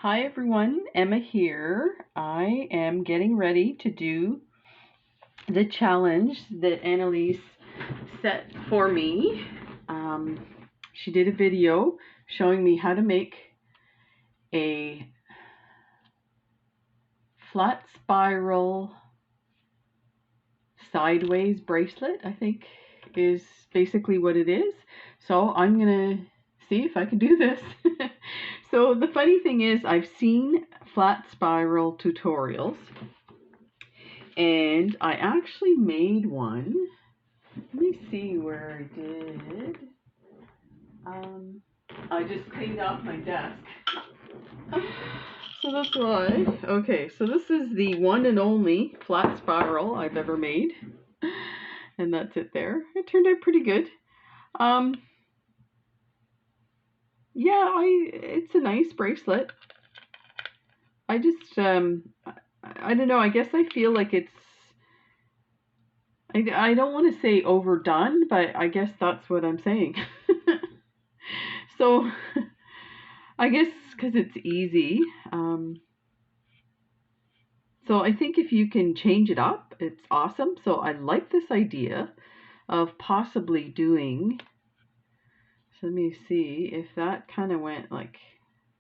Hi everyone, Emma here. I am getting ready to do the challenge that Anne-Lise set for me. She did a video showing me how to make a flat spiral sideways bracelet, I think is basically what it is. So I'm gonna see if I can do this. So the funny thing is I've seen flat spiral tutorials and I actually made one. Let me see where I did. I just cleaned off my desk. So that's why. Okay, so this is the one and only flat spiral I've ever made. And that's it there. It turned out pretty good. Yeah, it's a nice bracelet. I just, I don't know, I guess I feel like it's, I don't want to say overdone, but I guess that's what I'm saying. So, I guess because it's easy. So I think if you can change it up, it's awesome. So I like this idea of possibly doing, so let me see if that kind of went like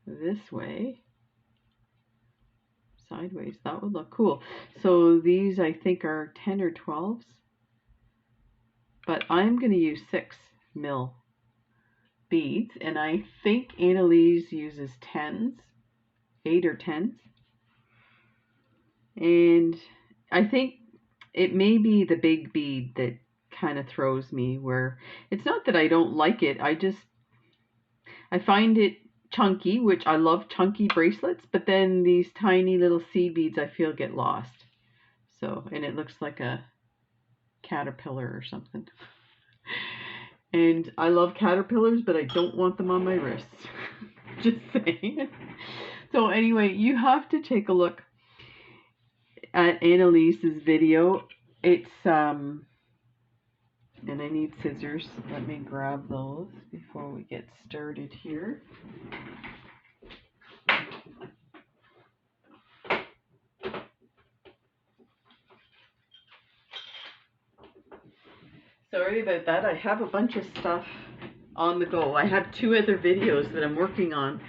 this way, sideways, that would look cool. So these I think are 10 or 12s, but I'm going to use 6mm beads, and I think Anne-Lise uses 10s, 8 or 10s. And I think it may be the big bead that kind of throws me, where it's not that I don't like it, I find it chunky, which I love chunky bracelets, but then these tiny little seed beads I feel get lost. So, and it looks like a caterpillar or something. And I love caterpillars, but I don't want them on my wrists. Just saying. So anyway, you have to take a look at Anne-Lise's video. It's and I need scissors. Let me grab those before we get started here. Sorry about that. I have a bunch of stuff on the go. I have 2 other videos that I'm working on.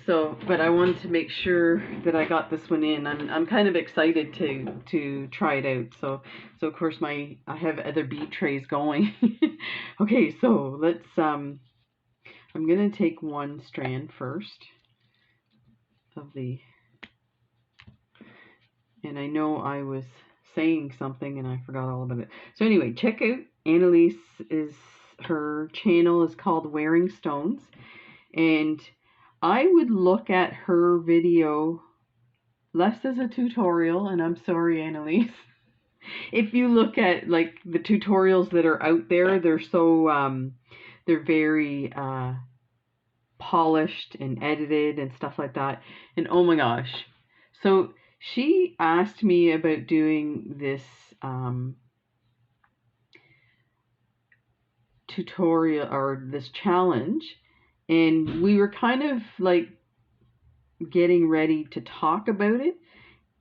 So, but I wanted to make sure that I got this one in. I'm kind of excited to try it out. So of course I have other bead trays going. Okay, so let's I'm gonna take one strand first of the, and I know I was saying something and I forgot all about it. So anyway, check out Anne-Lise, her channel is called Wearingstones, and I would look at her video less as a tutorial, and I'm sorry, Anne-Lise. If you look at like the tutorials that are out there, they're so they're very polished and edited and stuff like that. And oh my gosh. So she asked me about doing this tutorial or this challenge, and we were kind of like getting ready to talk about it,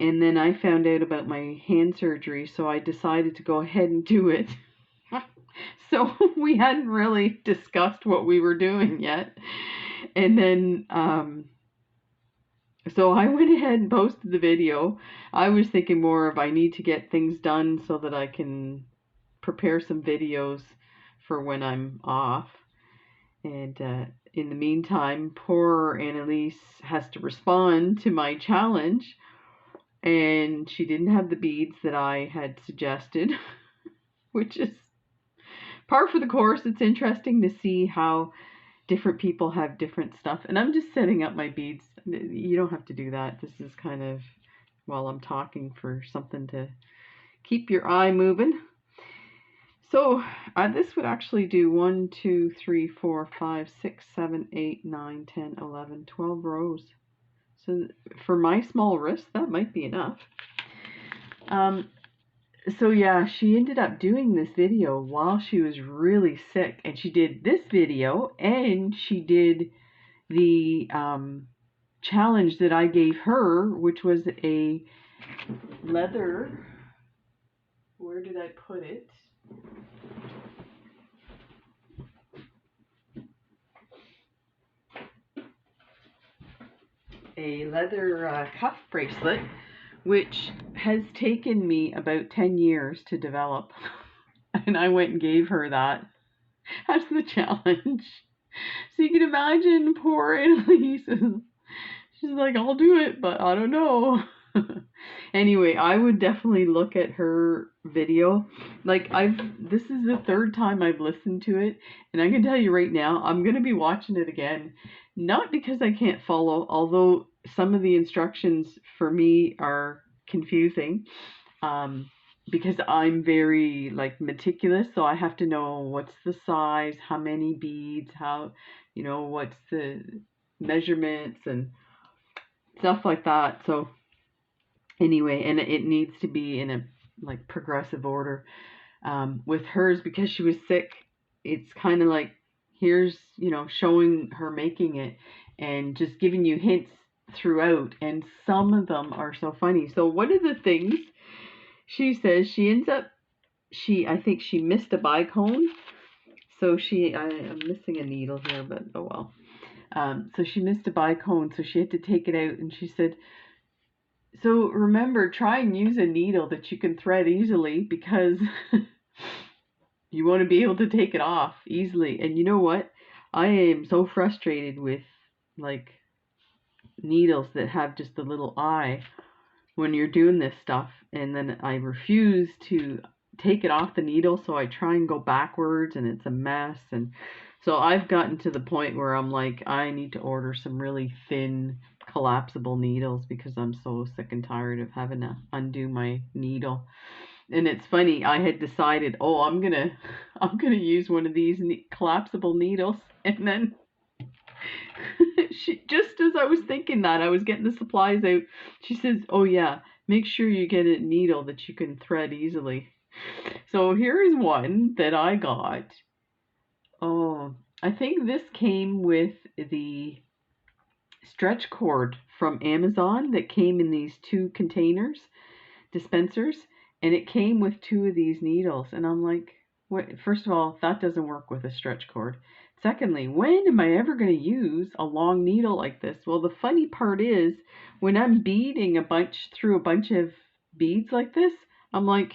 and then I found out about my hand surgery, so I decided to go ahead and do it. So we hadn't really discussed what we were doing yet, and then so I went ahead and posted the video. I was thinking more of I need to get things done so that I can prepare some videos for when I'm off. And in the meantime, poor Anne-Lise has to respond to my challenge, and she didn't have the beads that I had suggested, which is par for the course. It's interesting to see how different people have different stuff. And I'm just setting up my beads. You don't have to do that. This is kind of while I'm talking for something to keep your eye moving. So this would actually do 1, 2, 3, 4, 5, 6, 7, 8, 9, 10, 11, 12 rows. So for my small wrist, that might be enough. So yeah, she ended up doing this video while she was really sick, and she did this video and she did the challenge that I gave her, which was a leather, where did I put it? A leather cuff bracelet, which has taken me about 10 years to develop. And I went and gave her that as the challenge. So you can imagine poor Anne-Lise. She's like, I'll do it, but I don't know. Anyway, I would definitely look at her video. Like, this is the third time I've listened to it, and I can tell you right now, I'm going to be watching it again. Not because I can't follow, although some of the instructions for me are confusing. Because I'm very like meticulous, so I have to know what's the size, how many beads, how, what's the measurements and stuff like that. So anyway, and it needs to be in a like progressive order. With hers, because she was sick, it's kind of like, here's, showing her making it and just giving you hints throughout, and some of them are so funny. So one of the things she says, I think she missed a bicone. So I'm missing a needle here, but oh well. So she missed a bicone, so she had to take it out, and she said, so remember, try and use a needle that you can thread easily, because you want to be able to take it off easily. And you know what? I am so frustrated with like needles that have just a little eye when you're doing this stuff, and then I refuse to take it off the needle, so I try and go backwards, and it's a mess. And so I've gotten to the point where I'm like, I need to order some really thin collapsible needles, because I'm so sick and tired of having to undo my needle. And it's funny, I had decided, oh, I'm gonna use one of these collapsible needles, and then just as I was thinking that, I was getting the supplies out, she says, oh yeah, make sure you get a needle that you can thread easily. So here's one that I got. Oh, I think this came with the stretch cord from Amazon that came in these 2 dispensers, and it came with 2 of these needles. And I'm like, what? First of all, that doesn't work with a stretch cord. Secondly, when am I ever going to use a long needle like this? Well, the funny part is, when I'm beading through a bunch of beads like this, I'm like,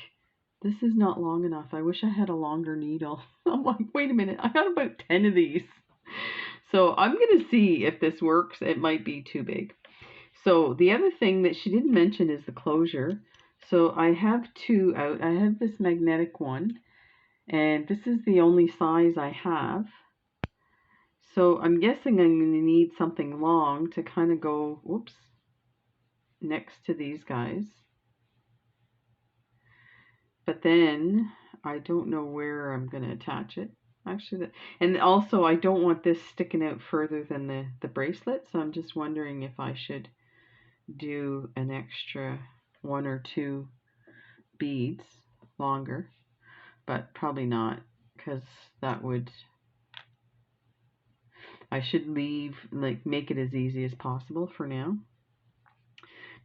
this is not long enough. I wish I had a longer needle. I'm like, wait a minute, I got about 10 of these. So I'm going to see if this works. It might be too big. So the other thing that she didn't mention is the closure. So I have 2 out. I have this magnetic one, and this is the only size I have. So I'm guessing I'm going to need something long to kind of go, whoops, next to these guys. But then I don't know where I'm going to attach it. Actually, and also I don't want this sticking out further than the bracelet, so I'm just wondering if I should do an extra 1 or 2 beads longer, but probably not, because I should make it as easy as possible for now.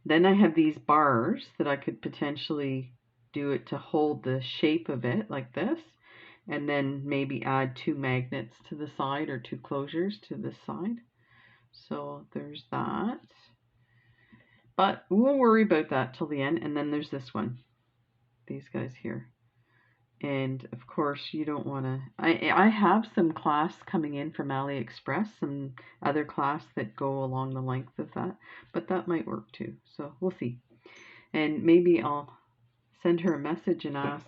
Then I have these bars that I could potentially do it to hold the shape of it like this, and then maybe add 2 magnets to the side, or 2 closures to this side. So there's that. But we'll worry about that till the end. And then there's this one, these guys here. And of course, you don't want to. I have some clasps coming in from AliExpress, some other clasps that go along the length of that, but that might work too. So we'll see. And maybe I'll send her a message and ask,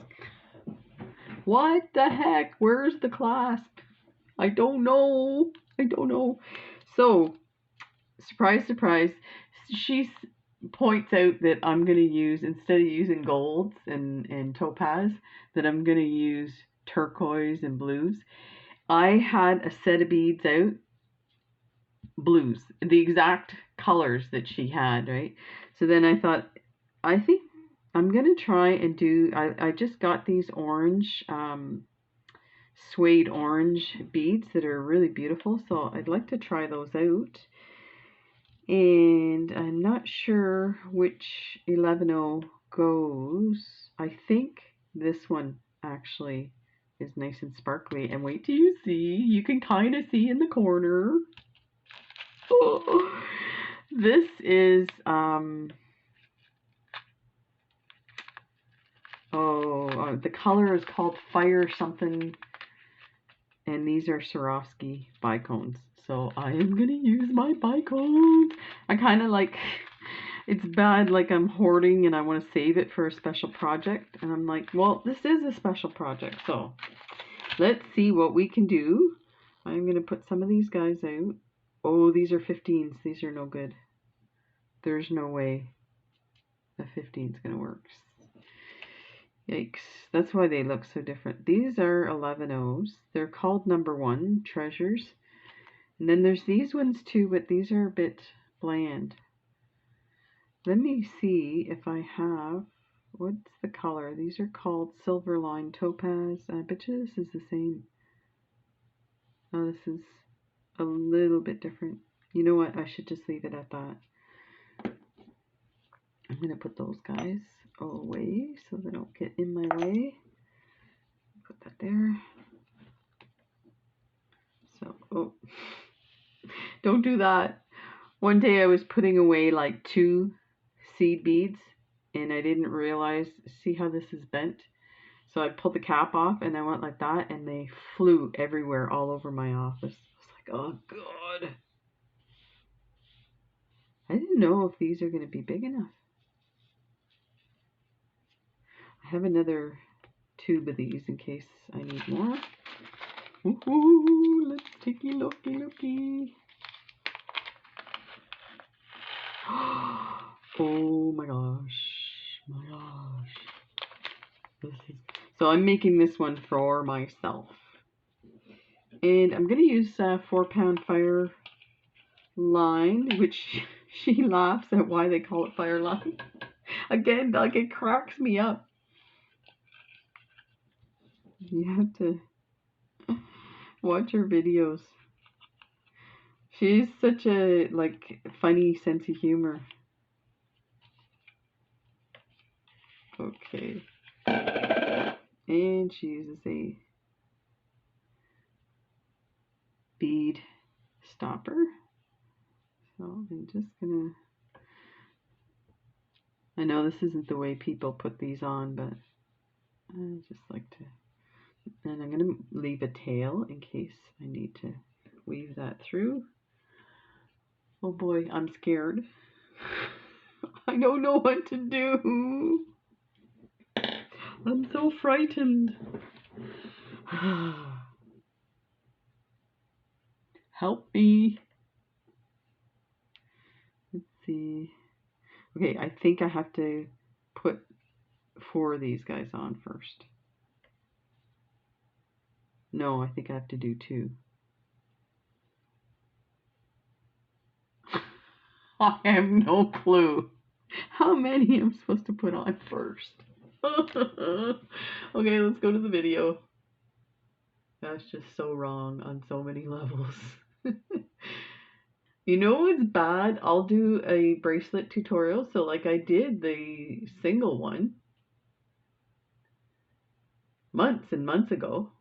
what the heck? Where's the clasp? I don't know. I don't know. So, surprise, surprise, she points out that I'm going to use, instead of using golds and topaz, that I'm going to use turquoise and blues. I had a set of beads out, blues, the exact colors that she had, right? So then I thought, I think I'm going to try and do, I just got these orange, suede orange beads that are really beautiful, so I'd like to try those out. And I'm not sure which 11-0 goes. I think this one actually is nice and sparkly. And wait till you see. You can kind of see in the corner. Oh, this is the color is called Fire something, and these are Swarovski Bicones. So I am gonna use my Bicones. I kind of like, it's bad, like I'm hoarding and I want to save it for a special project, and I'm like, well, this is a special project, so let's see what we can do. I'm gonna put some of these guys out. Oh, these are 15s. These are no good. There's no way a 15 is gonna work. Yikes. That's why they look so different. These are 11-0s. They're called number 1 treasures. And then there's these ones too, but these are a bit bland. Let me see if I have, what's the color? These are called silver line topaz. I bet you this is the same. Oh, this is a little bit different. You know what? I should just leave it at that. I'm going to put those guys away so they don't get in my way. Put that there. So, oh, don't do that. One day I was putting away like 2 seed beads and I didn't realize, see how this is bent? So I pulled the cap off and I went like that and they flew everywhere all over my office. I was like, oh God. I didn't know if these are going to be big enough. I have another tube of these in case I need more. Woohoo! Let's take a looky. Oh my gosh. So I'm making this one for myself. And I'm going to use 4-pound fire line, which she laughs at why they call it fire line. Again, like it cracks me up. You have to watch her videos. She's such a like funny sense of humor. Okay. And she uses a bead stopper. So I'm just gonna, I know this isn't the way people put these on, but I just like to, and I'm gonna leave a tail in case I need to weave that through. Oh boy, I'm scared. I don't know what to do. I'm so frightened. Help me. Let's see. Okay, I think I have to put 4 of these guys on first. No, I think I have to do 2. I have no clue how many I'm supposed to put on first. Okay, let's go to the video. That's just so wrong on so many levels. You know what's bad? I'll do a bracelet tutorial. So like I did the single one months and months ago.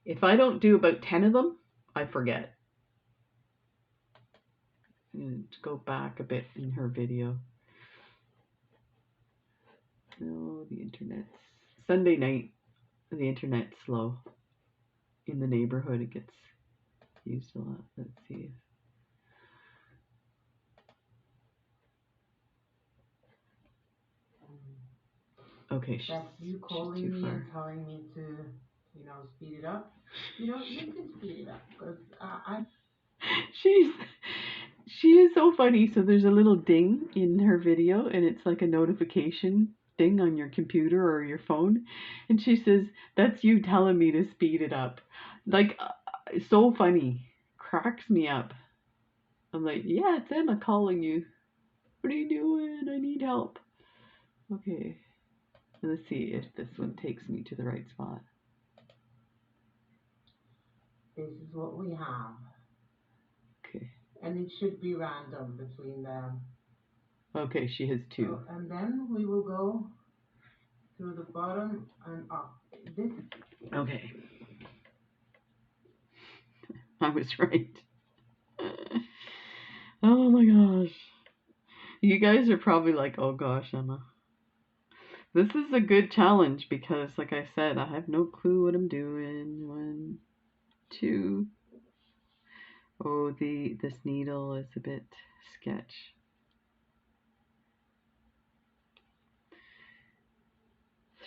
If I don't do about 10 of them, I forget. And go back a bit in her video. Oh, the internet's Sunday night. The internet's slow. In the neighborhood, it gets used a lot. Let's see. Okay, That's you calling me and telling me to, you know, speed it up. You know, you can speed it up because She is so funny. So there's a little ding in her video, and it's like a notification ding on your computer or your phone, and she says, "That's you telling me to speed it up." Like, so funny, cracks me up. I'm like, yeah, it's Emma calling you. What are you doing? I need help. Okay, let's see if this one takes me to the right spot. This is what we have. Okay. and it should be random between the. Okay, she has two. So, and then we will go through the bottom and up. This. Okay. I was right. Oh my gosh. You guys are probably like, oh gosh, Emma. This is a good challenge because, like I said, I have no clue what I'm doing. 1, 2. Oh, this needle is a bit sketch.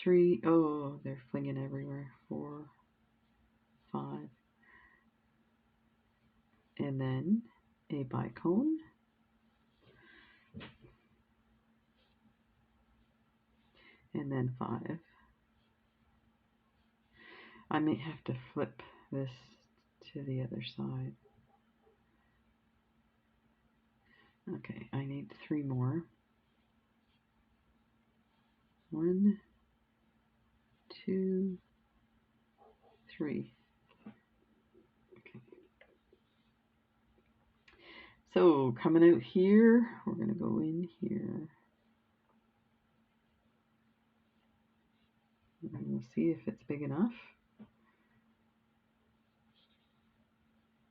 3. Oh, they're flinging everywhere. 4, 5. And then a bicone. And then 5. I may have to flip this to the other side. Okay, I need 3 more. 1, 2, 3. Okay. So coming out here, we're going to go in here. And we'll see if it's big enough.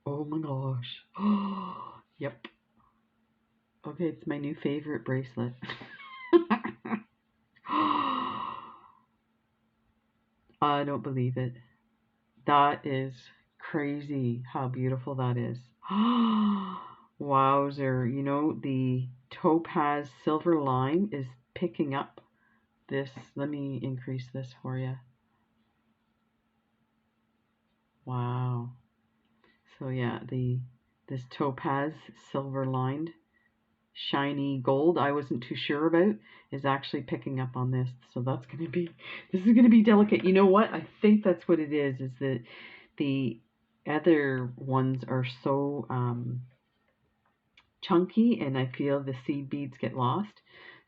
Oh my gosh. Oh, yep. Okay, it's my new favorite bracelet. I don't believe it. That is crazy how beautiful that is. Wowzer. You know, the topaz silver line is picking up this. Let me increase this for you. Wow. So yeah, this topaz silver lined shiny gold I wasn't too sure about is actually picking up on this. So this is gonna be delicate. You know what? I think that's what it is that the other ones are so chunky, and I feel the seed beads get lost.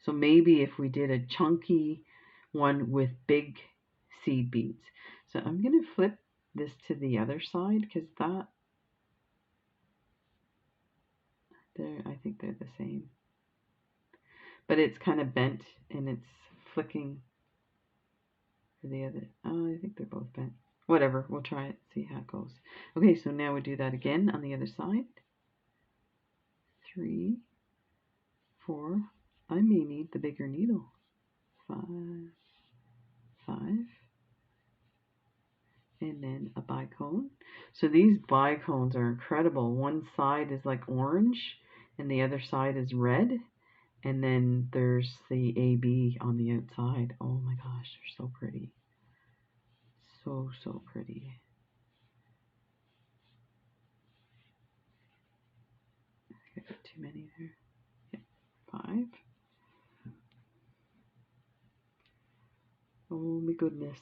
So maybe if we did a chunky one with big seed beads. So I'm gonna flip this to the other side because I think they're the same. But it's kind of bent and it's flicking for the other. Oh, I think they're both bent. Whatever, we'll try it, see how it goes. Okay, so now we do that again on the other side. 3, 4. I may need the bigger needle. 5, 5. And then a bicone. So these bicones are incredible. One side is like orange and the other side is red. And then there's the AB on the outside. Oh my gosh, they're so pretty. So, so pretty. I got too many there. Yeah, 5. Oh my goodness.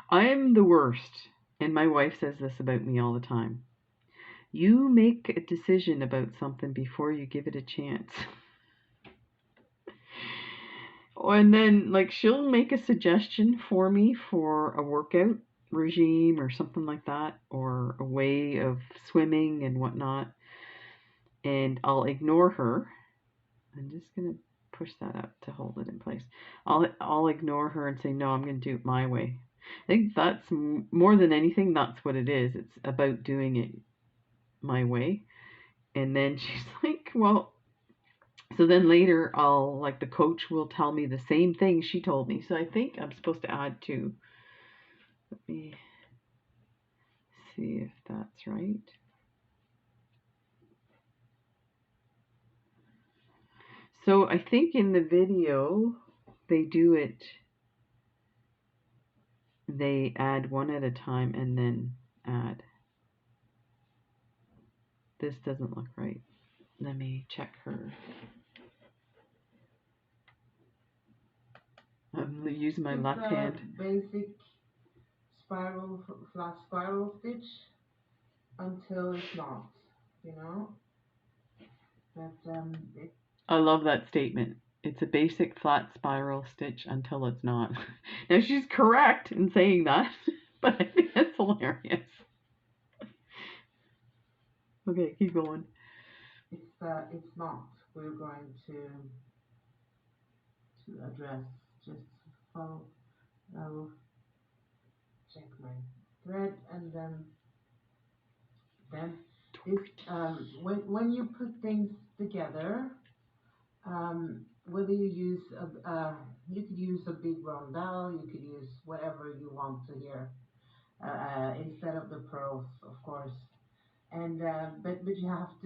I'm the worst. And my wife says this about me all the time. You make a decision about something before you give it a chance. And then, like, she'll make a suggestion for me for a workout regime or something like that, or a way of swimming and whatnot, and I'll ignore her. I'm just gonna push that up to hold it in place. I'll ignore her and say, no, I'm gonna do it my way. I think that's more than anything, that's what it is. It's about doing it my way. And then she's like, well, so then later the coach will tell me the same thing she told me. So I think I'm supposed to add 2. Let me see if that's right. So I think in the video they add 1 at a time and then add. This doesn't look right. Let me check her. I'm using my left hand. Basic flat spiral stitch until it's not, you know. But I love that statement. It's a basic flat spiral stitch until it's not. Now she's correct in saying that, but I think that's hilarious. Okay, keep going. It's not. We're going to address. Just follow. I will check my thread, and then this when you put things together, whether you use you could use a big rondelle, you could use whatever you want to here, instead of the pearls, of course. And but you have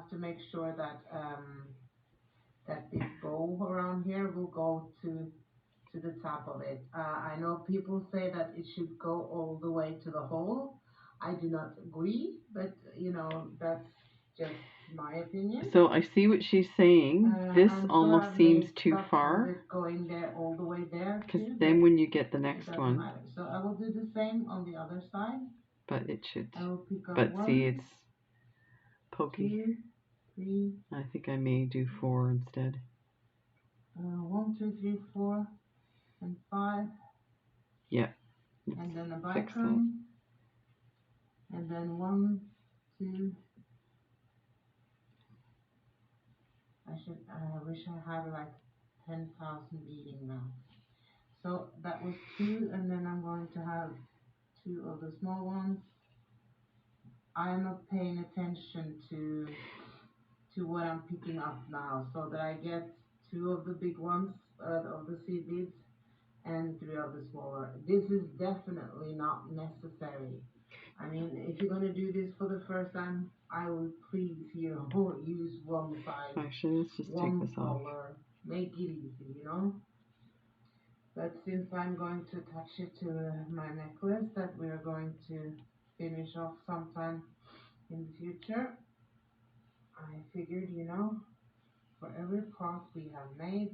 to make sure that that this bow around here will go to the top of it. I know people say that it should go all the way to the hole. I do not agree, but you know, that's just my opinion. So I see what she's saying. This almost seems too far. Going there all the way there. Because then when you get the next one. Matter. So I will do the same on the other side. But it should. I will pick up but one, see, it's pokey. 2, 3. I think I may do 4 instead. 1, 2, 3, 4, and 5. Yeah. And then a bicone. And then 1, 2. I wish I had like 10,000 beading now. So that was 2, and then I'm going to have 2 of the small ones. I am not paying attention to what I'm picking up now, so that I get 2 of the big ones of the seed beads and 3 of the smaller. This is definitely not necessary. I mean, if you're gonna do this for the first time, I would please use one side. Actually, let's just take this off. Color. Make it easy, you know. But since I'm going to attach it to my necklace that we are going to finish off sometime in the future, I figured, you know, for every part we have made,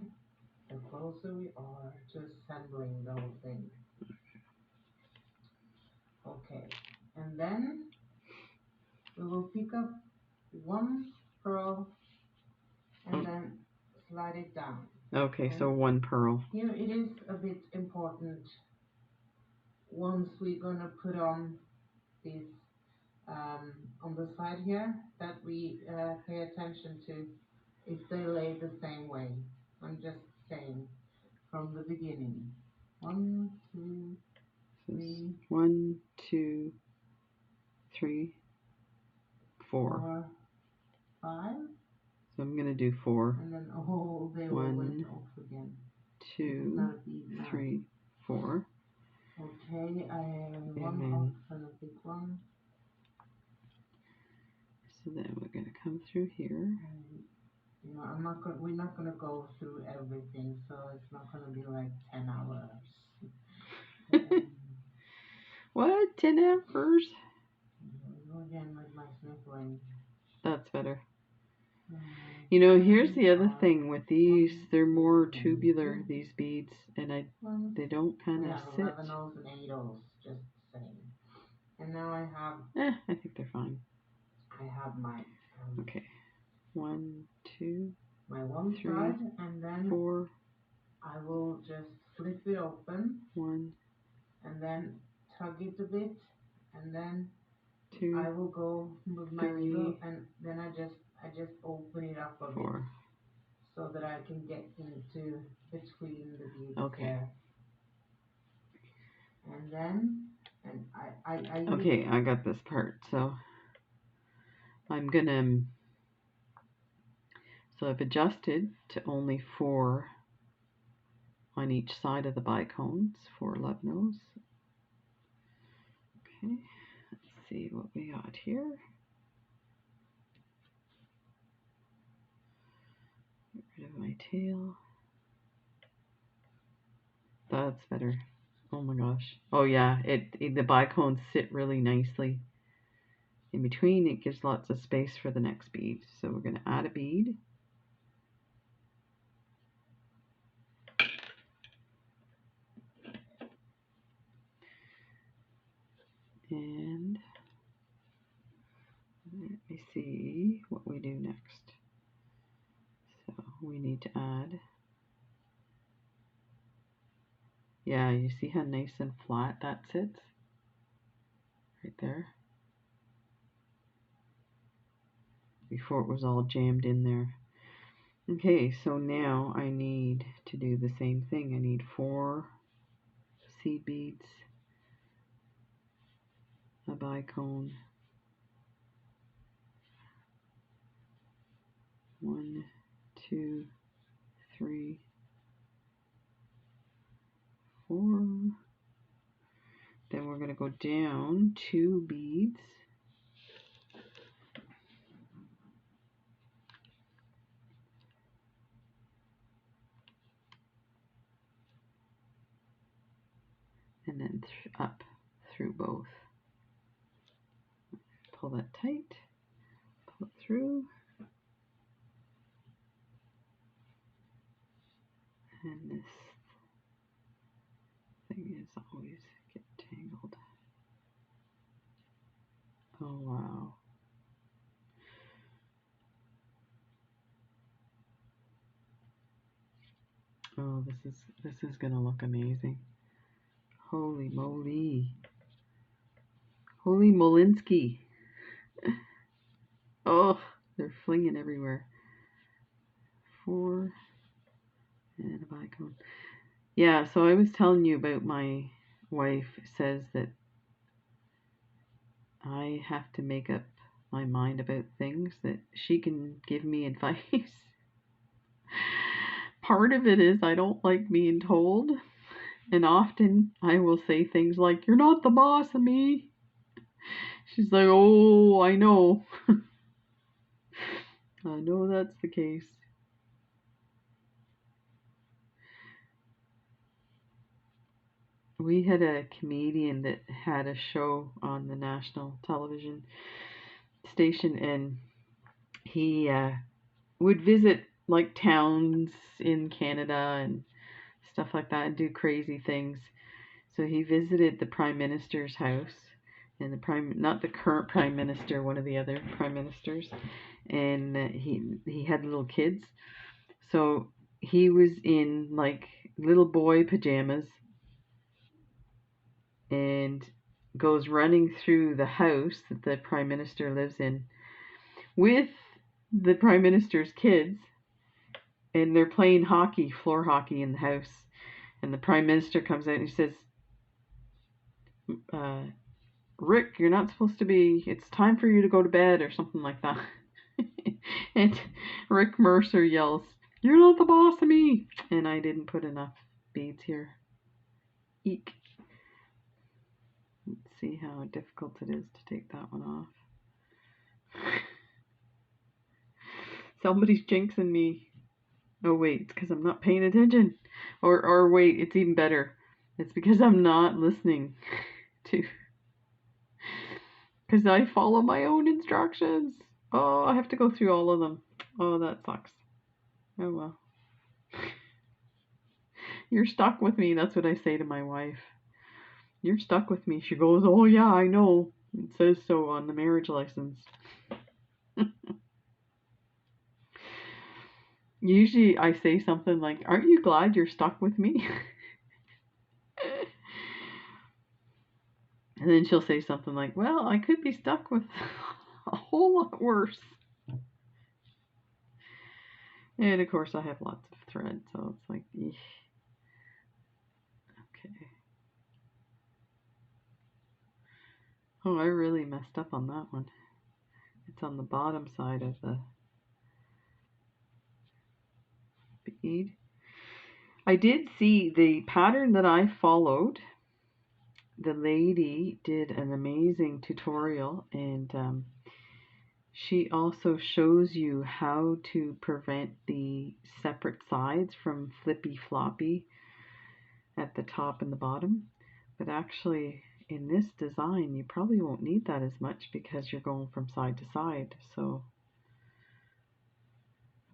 the closer we are to assembling the whole thing. Okay, and then we will pick up 1 pearl and then slide it down. Okay, so 1 pearl. Here it is a bit important once we're gonna put on this on the side here, that we pay attention to if they lay the same way. I'm just saying from the beginning. 1, 2, 3. 1, 2, 3, 4, 5. So I'm gonna do 4. And then they all went off again. 2, 3, 4. Okay, I have 1 off and a big one. So then we're gonna come through here. You know, we're not gonna go through everything, so it's not gonna be like 10 hours. What? 10 hours? Go again with my sniffling. That's better. You know, here's the other thing with these, they're more tubular, these beads, and they don't kind of sit. 11 O's and 8 O's, just saying. And now I have... I think they're fine. I have my... okay. 1, 2, my 1 3, side, and then 4. I will just flip it open. 1. And then tug it a bit, and then 2. I will go with my needle, and then I just open it up a 4. bit so that I can get into between the beads. Okay. There. And then, I okay, I got this part. So I'm gonna. So I've adjusted to only 4 on each side of the bicones, 4 11-O's. Okay, let's see what we got here. Get rid of my tail. That's better. Oh my gosh. Oh yeah, the bicones sit really nicely. In between, it gives lots of space for the next bead. So we're going to add a bead. And let me see what we do next. So we need to add, yeah, you see how nice and flat that sits? Right there. before it was all jammed in there. Okay, so now I need to do the same thing. I need 4 seed beads, a bicone, 1, 2, 3, 4. Then we're going to go down 2 beads. And then up through both. Pull that tight, pull it through, and this thing is always get tangled. Oh wow. Oh, this is gonna look amazing. Holy moly. Holy Molinsky. Oh, they're flinging everywhere. 4 and a bicone. Yeah, so I was telling you about my wife says that I have to make up my mind about things that she can give me advice. Part of it is I don't like being told, and often I will say things like, "You're not the boss of me." She's like, "Oh, I know." I know that's the case. We had a comedian that had a show on the national television station, and he would visit like towns in Canada and stuff like that and do crazy things. So he visited the Prime Minister's house, and not the current Prime Minister, one of the other Prime Ministers, and he had little kids. So he was in like little boy pajamas and goes running through the house that the Prime Minister lives in with the Prime Minister's kids, and they're playing hockey, floor hockey in the house. And the Prime Minister comes out and he says, "Rick, you're not supposed to be, it's time for you to go to bed," or something like that. And Rick Mercer yells, "You're not the boss of me." And I didn't put enough beads here. Eek. Let's see how difficult it is to take that one off. Somebody's jinxing me. Oh wait, it's because I'm not paying attention. Or wait, it's even better. It's because I'm not listening to, because I follow my own instructions. Oh, I have to go through all of them. Oh, that sucks. Oh well. You're stuck with me. That's what I say to my wife. You're stuck with me. She goes, "Oh yeah, I know. It says so on the marriage license." Usually I say something like, "Aren't you glad you're stuck with me?" And then she'll say something like, "Well, I could be stuck with a whole lot worse." And of course I have lots of thread, so it's like, eesh. Okay. Oh, I really messed up on that one. It's on the bottom side of the bead. I did see the pattern that I followed. The lady did an amazing tutorial, and she also shows you how to prevent the separate sides from flippy floppy at the top and the bottom. But actually in this design you probably won't need that as much because you're going from side to side. So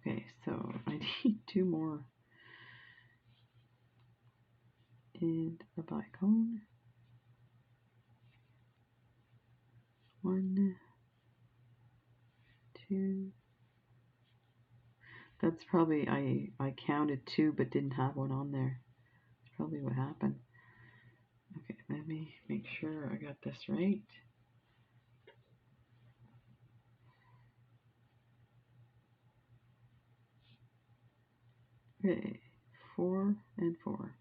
okay, so I need 2 more and a bicone. 1, 2. That's probably, I counted 2 but didn't have one on there. That's probably what happened. Okay, let me make sure I got this right. Okay, 4 and 4.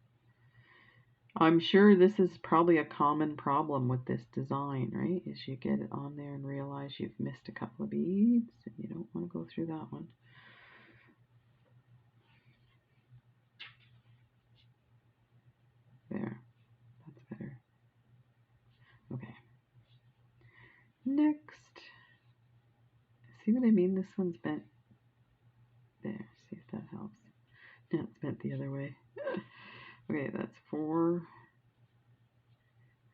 I'm sure this is probably a common problem with this design, right? Is you get it on there and realize you've missed a couple of beads and you don't want to go through that one. There, that's better. Okay. Next. See what I mean? This one's bent. There, see if that helps. No, it's bent the other way. Okay, that's 4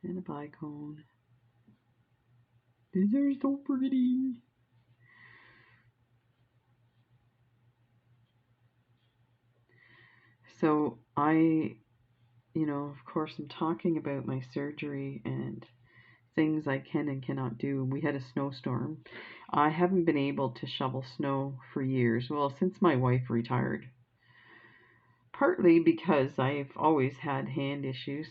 and a bicone. These are so pretty. So of course, I'm talking about my surgery and things I can and cannot do. We had a snowstorm. I haven't been able to shovel snow for years. Well, since my wife retired. Partly because I've always had hand issues,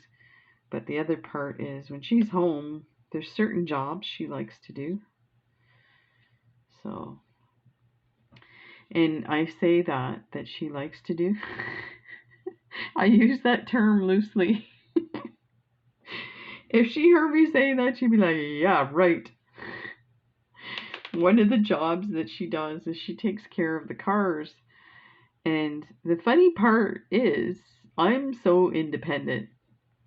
but the other part is when she's home, there's certain jobs she likes to do. So, and I say that she likes to do. I use that term loosely. If she heard me say that, she'd be like, yeah, right. One of the jobs that she does is she takes care of the cars. And the funny part is, I'm so independent.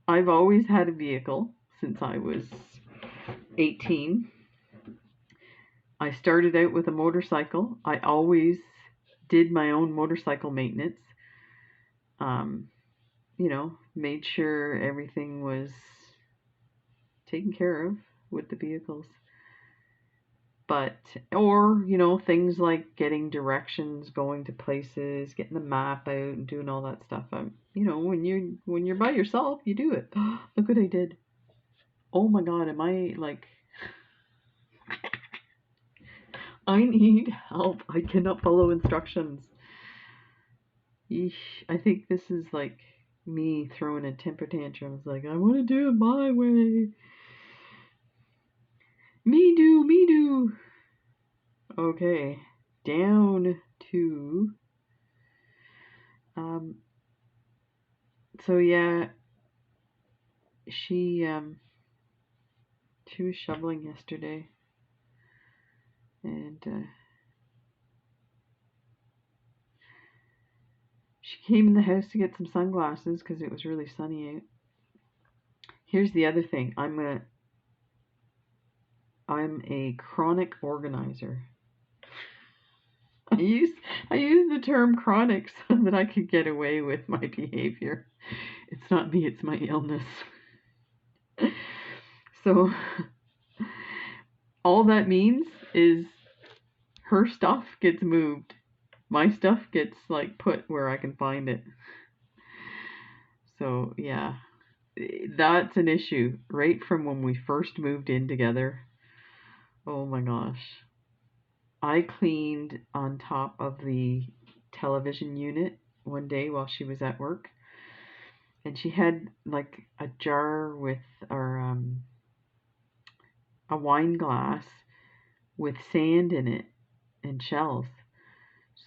I've always had a vehicle since I was 18. I started out with a motorcycle. I always did my own motorcycle maintenance. Made sure everything was taken care of with the vehicles. Or things like getting directions, going to places, getting the map out and doing all that stuff. When you're by yourself, you do it. Look what I did. Oh my God, am I like... I need help. I cannot follow instructions. Eesh, I think this is like me throwing a temper tantrum. It's like, I want to do it my way. Me do. Okay, down to... So yeah, she was shoveling yesterday, and she came in the house to get some sunglasses because it was really sunny out. Here's the other thing. I'm a chronic organizer. I use the term chronic so that I could get away with my behavior. It's not me, it's my illness. So all that means is her stuff gets moved. My stuff gets like put where I can find it. So yeah, that's an issue right from when we first moved in together. Oh my gosh. I cleaned on top of the television unit one day while she was at work, and she had like a jar with a wine glass with sand in it and shells.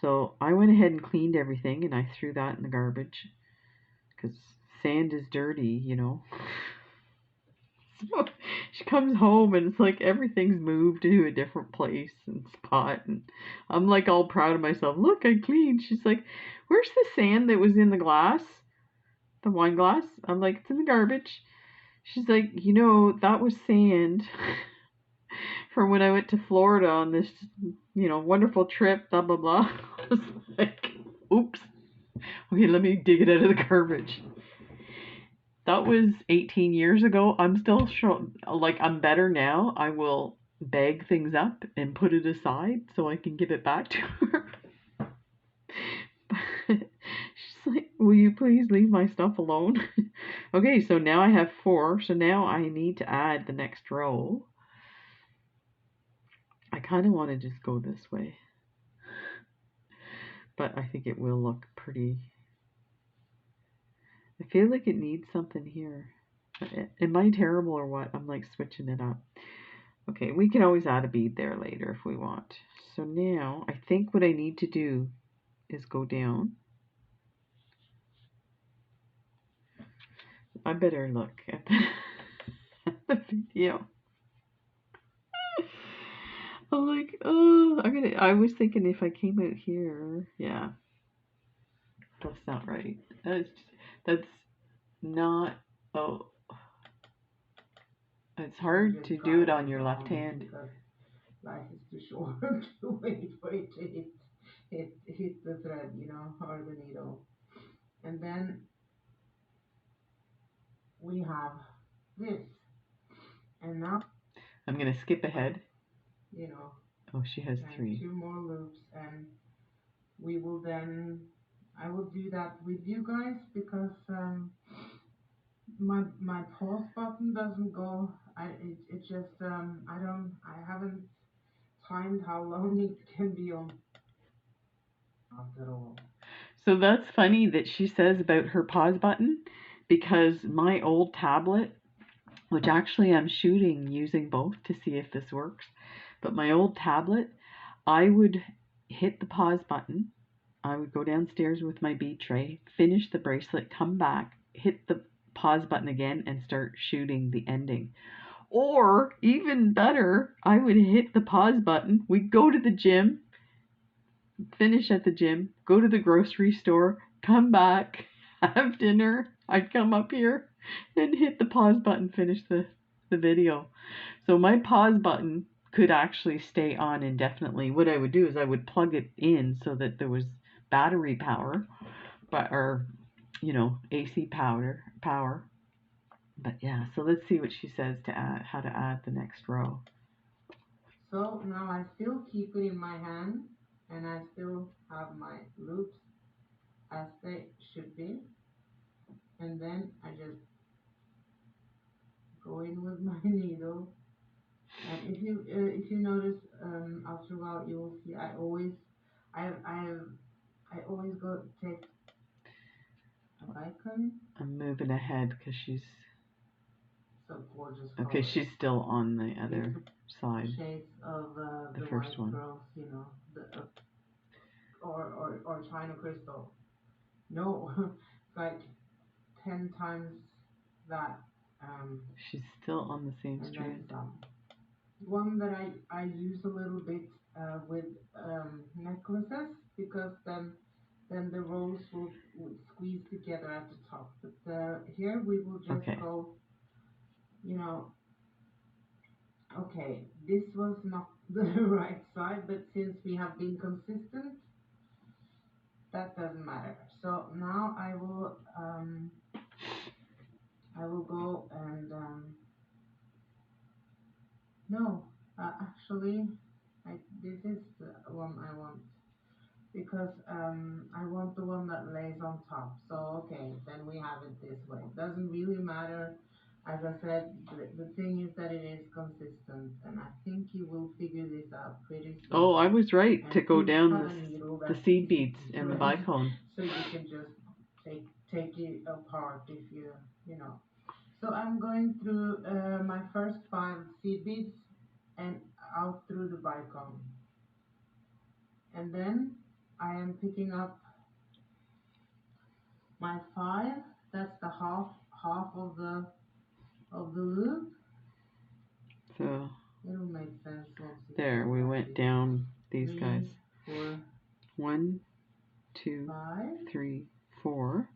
So I went ahead and cleaned everything and I threw that in the garbage because sand is dirty. So she comes home and it's like everything's moved to a different place and spot, and I'm like all proud of myself. Look, I cleaned. She's like, where's the sand that was in the glass? The wine glass? I'm like, it's in the garbage. She's like, that was sand from when I went to Florida on this, wonderful trip, blah, blah, blah. I was like, oops. Okay, let me dig it out of the garbage. That was 18 years ago. I'm still I'm better now. I will bag things up and put it aside so I can give it back to her. She's like, will you please leave my stuff alone? Okay, so now I have 4. So now I need to add the next row. I kind of want to just go this way, but I think it will look pretty. I feel like it needs something here. Am I terrible or what? I'm like switching it up. Okay, we can always add a bead there later if we want. So now I think what I need to do is go down I better look at the video. I'm like, oh, I was thinking if I came out here, yeah, that's not right. That's not, oh, it's hard to do it on your left hand. Life is too short to wait for it to hit the thread, you know, or the needle. And then we have this. And now I'm gonna skip ahead. You know. Oh, she has 3. 2 more loops, and we will then. I will do that with you guys because my pause button doesn't go. It just I haven't timed how long it can be on. Not at all. So that's funny that she says about her pause button, because my old tablet, which actually I'm shooting using both to see if this works, but my old tablet, I would hit the pause button. I would go downstairs with my bead tray, finish the bracelet, come back, hit the pause button again, and start shooting the ending. Or, even better, I would hit the pause button, we'd go to the gym, finish at the gym, go to the grocery store, come back, have dinner, I'd come up here and hit the pause button, finish the video. So my pause button could actually stay on indefinitely. What I would do is I would plug it in so that there was battery power, or AC power. But yeah, so let's see what she says to add, how to add the next row. So now I still keep it in my hand, and I still have my loops as they should be, and then I just go in with my needle. And if you notice, after a while you will see I always go take a bicone. I'm moving ahead because she's so gorgeous. Okay, colors. she's still on the other side. Shades of the first one. pearls, you know, or China crystal. No, it's like 10 times that. She's still on the same strand. One that I use a little bit with necklaces, because then the rolls will squeeze together at the top. But here we will just go, you know, okay, this was not the right side, but since we have been consistent, that doesn't matter. So now I will go and no, actually, this is the one I want, because I want the one that lays on top. So okay, then we have it this way. Doesn't really matter. As I said, the thing is that it is consistent, and I think you will figure this out pretty soon. Oh, I was right to go down the seed beads and the bicone. So you can just take it apart if you know. So I'm going through my first 5 seed beads and out through the bicone, and then I am picking up my 5. That's the half of the loop. So it'll make sense once you there we went down these 3, guys. 4, 1, 2, 5, 3, 4.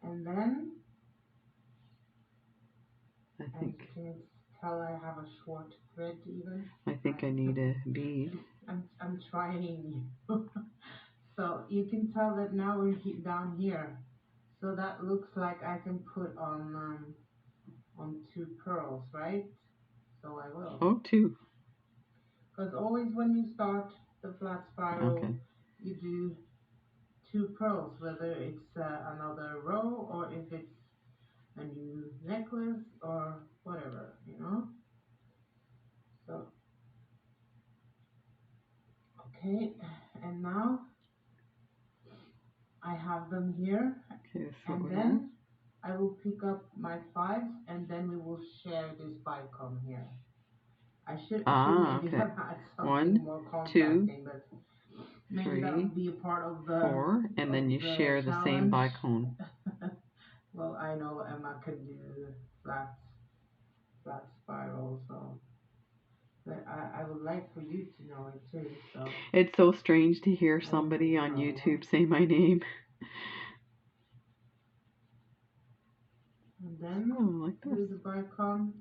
And then I think. Can you tell I have a short thread even? I think I need a bead. I'm trying. So you can tell that now we're down here. So that looks like I can put on 2 pearls, right? So I will. Oh, 2. Because always when you start the flat spiral, you do 2 pearls, whether it's another row or if it's a new necklace or whatever, you know. So okay, and now I have them here, and then I will pick up my 5s, and then we will share this bicone here. I should maybe have had something more contrasting, but maybe that will be a part of the 4, and then you share the same bicone. Well, I know Emma can do flat flat spiral, so but I would like for you to know it too. So It's so strange to hear I will let somebody you on know. YouTube say my name. And then Oh, like this. through the bicon,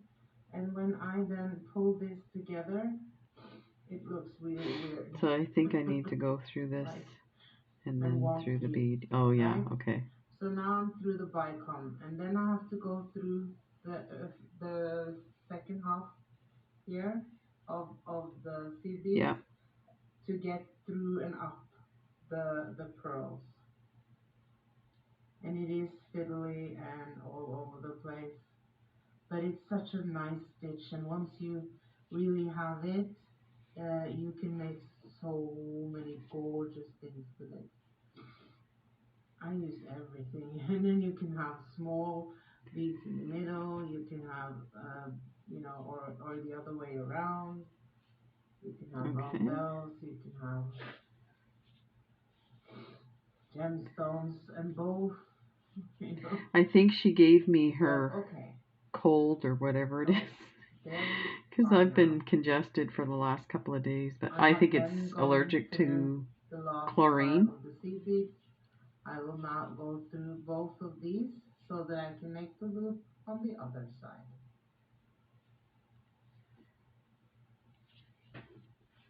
and when I then pull this together, it looks really weird. So I think I need to go through this Like and and then through the wonky, bead. Oh yeah, right? okay. So now I'm through the bicon, and then I have to go through the second half here of the seed beads Yeah. to get through and up the pearls. And it is fiddly and all over the place, but it's such a nice stitch, and once you really have it, you can make so many gorgeous things with it. I use everything, and then you can have small beads in the middle. You can have, or the other way around. You can have round Okay. bells. You can have gemstones, and both. You know. I think she gave me Well, her okay. cold or whatever it is. So there we Because are I've been now. congested for the last couple of days, but I I have think then it's gone allergic through to the last part chlorine. of the seed beads. I will now go through both of these so that I can make the loop on the other side.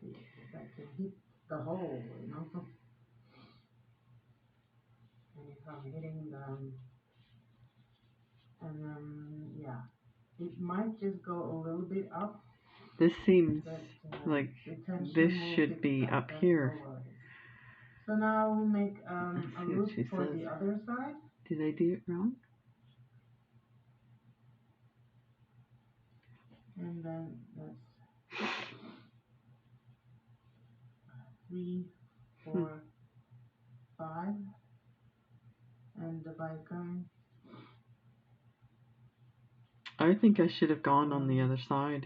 See if I can hit the hole, you know. And if I'm hitting them, and yeah, it might just go a little bit up, This seems but like the this tension will should fix be that. up That's no here. worries. So now we'll make Let's a see what loop she for says. the other side, Did I do it wrong? and then that's 3, Hmm. 4, 5, and the bicon I think I should have gone on the 1, other side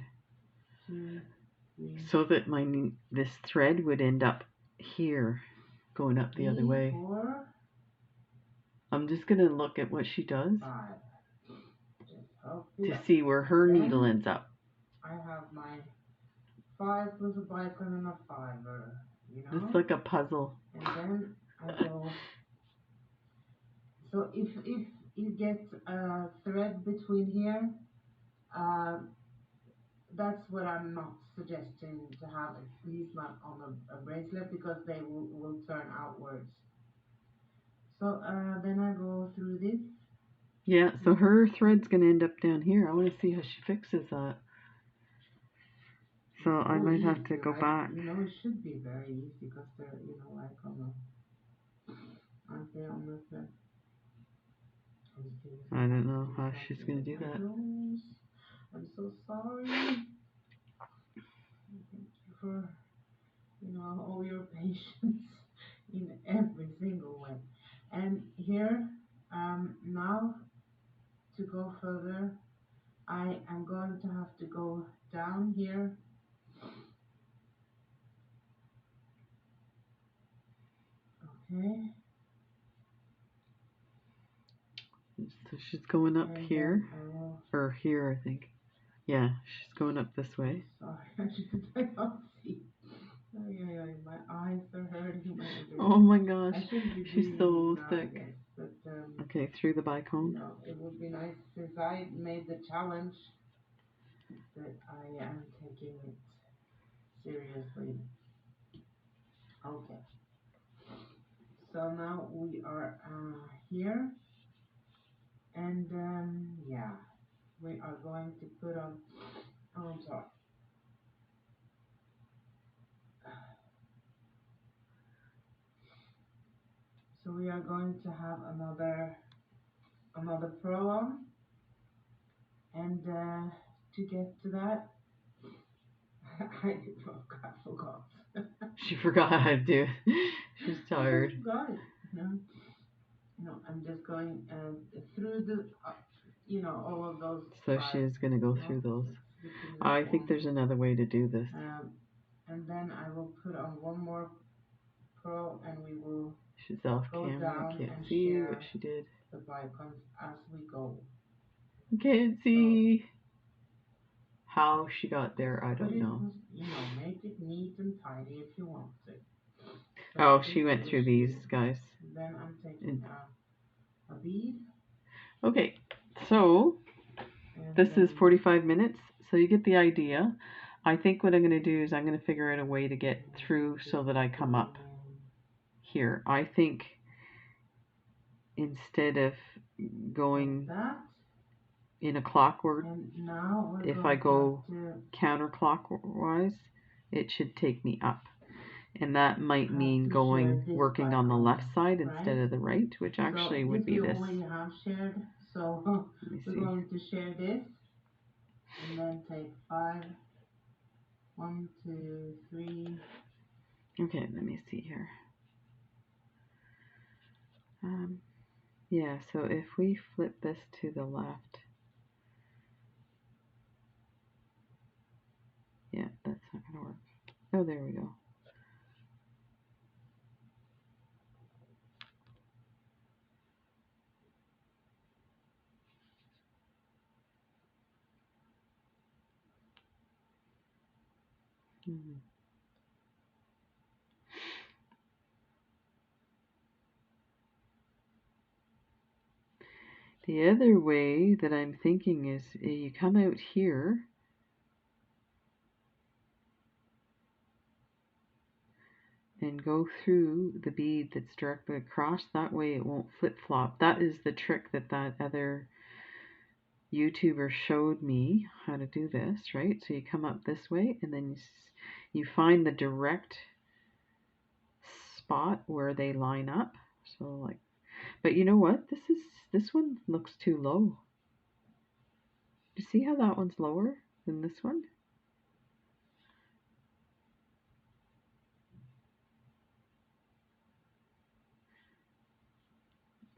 2, 3, so that this thread would end up here, going up the other 3, way. 4, I'm just gonna look at what she does 5. Just help it to up. see where And her needle then ends up. I have my 5 plus a bicon and a fiver, you It's know? like a puzzle. And then I go. So if you get a thread between here, uh, that's what I'm not suggesting to have, at least not on a bracelet, because they will turn outwards. So then I go through this. Yeah, so her thread's gonna end up down here. I want to see how she fixes that. So It's I so might have easy, to go right? back. You know, it should be very easy because they're, like aren't they on the thread? I don't know how she's gonna do that. I'm so sorry. Thank you for, all your patience in every single way. And here, now to go further, I am going to have to go down here. Okay. So she's going up And here, then I will. or here, I think. Yeah, she's going up this way. Sorry, I can't see. My eyes are hurting. Oh my gosh, I shouldn't be she's doing so this now, I thick. guess. But Okay, through the bicone. it would be nice since I made the challenge that I am taking it seriously. Okay. So now we are here, and yeah, we are going to put on. Oh, I'm sorry. So we are going to have another pearl on, and to get to that, I forgot. She forgot how to do it. She's I just tired. forgot it. No, I'm just going through the, all of those So 5. she's gonna go through those. Skipping that I think one. there's another way to do this. And then I will put on one more pearl, and we will She's off go camera. I down can't and see what share she did. the Bicones as we go. I can't So see how she got there. I put don't it, know. you know, make it neat and tidy if you want to. So Oh, please she went through wish these to. guys. Then I'm taking a bead. Okay, so And this is then 45 minutes, so you get the idea. I think what I'm going to do is I'm going to figure out a way to get through so that I come up here. I think instead of going like that. in a clockwise, And now we're if going I to go have to counterclockwise, it should take me up. And that might mean share going, this working on the Bicone, left side right? instead of the right, which actually So would this be we this. already have shared. So Let me we're see. going to share this and then take 5. 1, 2, 3. Okay, let me see here. Yeah, so if we flip this to the left, yeah, that's not going to work. Oh, there we go. Hmm. The other way that I'm thinking is you come out here and go through the bead that's directly across. That way it won't flip-flop. That is the trick that other YouTuber showed me how to do this, right? So you come up this way and then you find the direct spot where they line up. So like, but you know what? This one looks too low. You see how that one's lower than this one?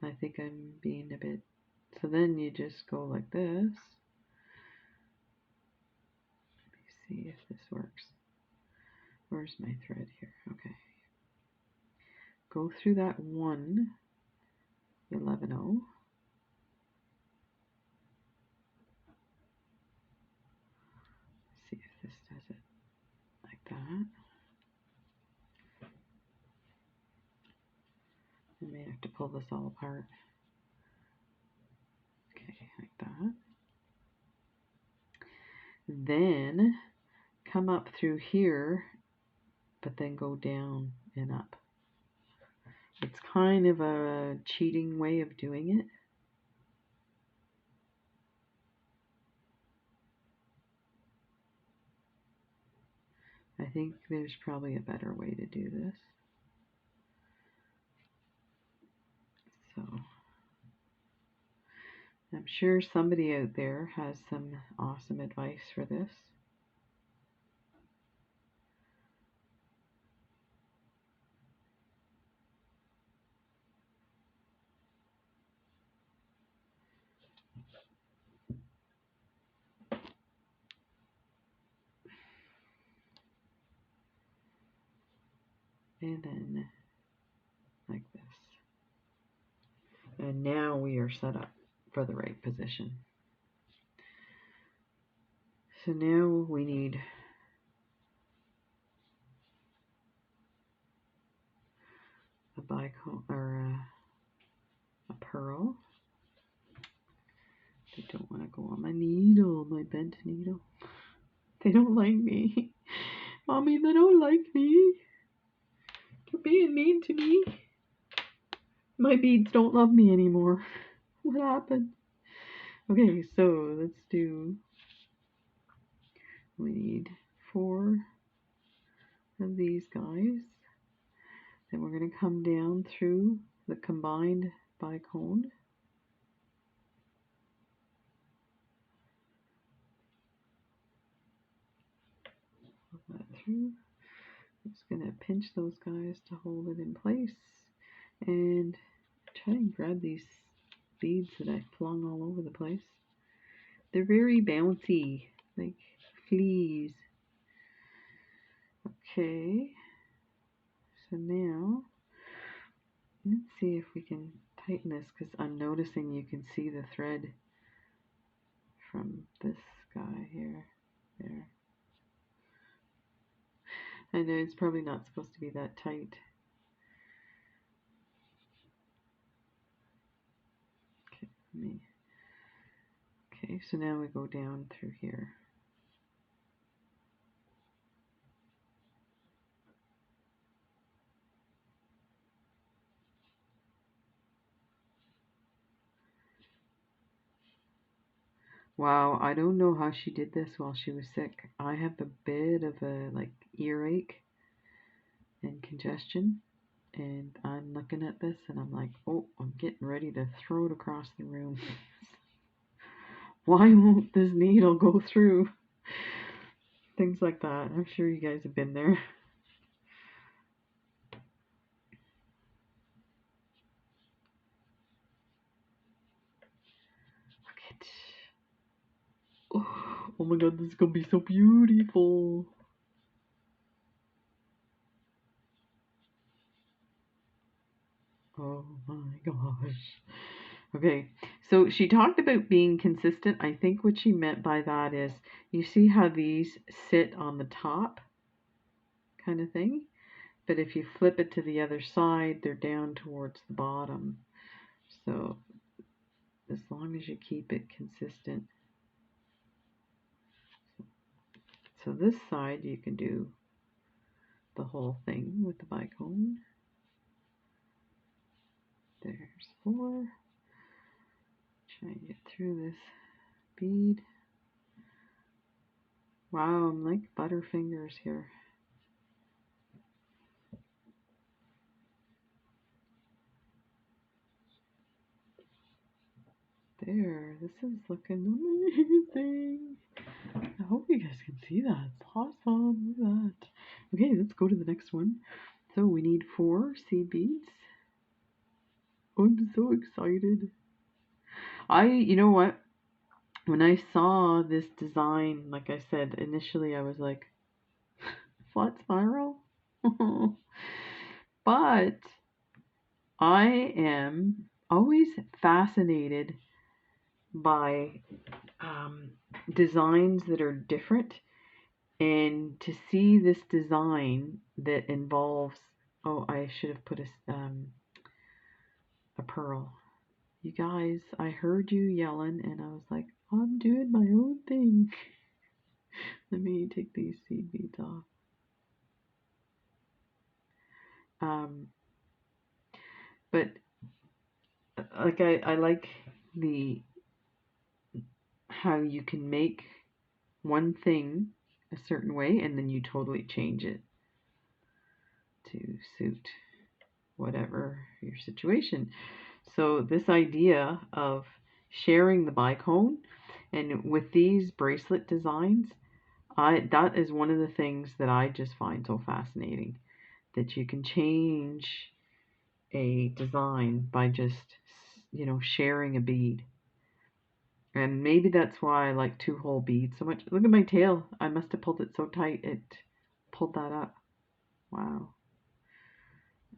I think I'm being a bit, so then you just go like this. Let me see if this works. Where's my thread here? Okay. Go through that 1, 11-0. See if this does it like that. I may have to pull this all apart. Okay, like that. Then come up through here, but then go down and up. It's kind of a cheating way of doing it. I think there's probably a better way to do this. So I'm sure somebody out there has some awesome advice for this. And then like this. And now we are set up for the right position. So now we need a bicone or a pearl. They don't want to go on my needle, my bent needle. They don't like me. Mommy, they don't like me. They're being mean to me. My beads don't love me anymore. What happened? Okay, so let's do, we need 4 of these guys. Then we're going to come down through the combined bicone. Pull that through. I'm just going to pinch those guys to hold it in place and try and grab these beads that I flung all over the place. They're very bouncy, like fleas. Okay, So now, let's see if we can tighten this, because I'm noticing you can see the thread from this guy here, there. I know it's probably not supposed to be that tight. Okay, okay, so now we go down through here. Wow, I don't know how she did this while she was sick. I have a bit of a earache and congestion, and I'm looking at this and I'm like, oh, I'm getting ready to throw it across the room. Why won't this needle go through? Things like that. I'm sure you guys have been there. Look at. Oh my god, this is gonna be so beautiful. Oh my gosh. Okay, so she talked about being consistent. I think what she meant by that is, you see how these sit on the top kind of thing? But if you flip it to the other side, they're down towards the bottom. So as long as you keep it consistent. So this side you can do the whole thing with the bicone. There's 4. Try and get through this bead. Wow, I'm like butterfingers here. There, this is looking amazing. I hope you guys can see that. It's awesome. Look at that. Okay, let's go to the next one. So we need 4 seed beads. I'm so excited. You know what? When I saw this design, like I said, initially I was like, flat spiral? But I am always fascinated by designs that are different, and to see this design that involves, oh, I should have put a pearl. You guys, I heard you yelling and I was like, I'm doing my own thing. Let me take these seed beads off. But like I like how you can make one thing a certain way and then you totally change it to suit whatever your situation. So this idea of sharing the bicone, and with these bracelet designs, that is one of the things that I just find so fascinating, that you can change a design by just, sharing a bead. And maybe that's why I like 2-hole beads so much. Look at my tail. I must have pulled it so tight it pulled that up. Wow.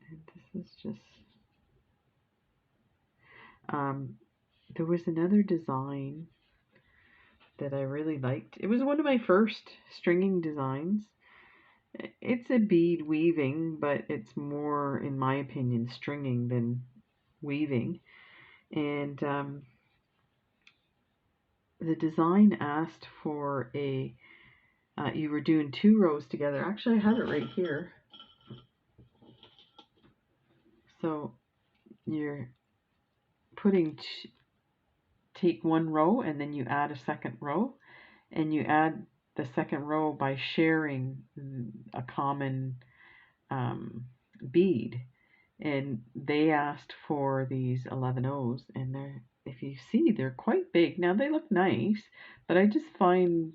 And this is just... there was another design that I really liked. It was one of my first stringing designs. It's a bead weaving, but it's more, in my opinion, stringing than weaving. And the design asked for you were doing 2 rows together. Actually, I have it right here. So you're take 1 row and then you add a second row, and you add the second row by sharing a common bead. And they asked for these 11 O's, and if you see, they're quite big. Now they look nice, but I just find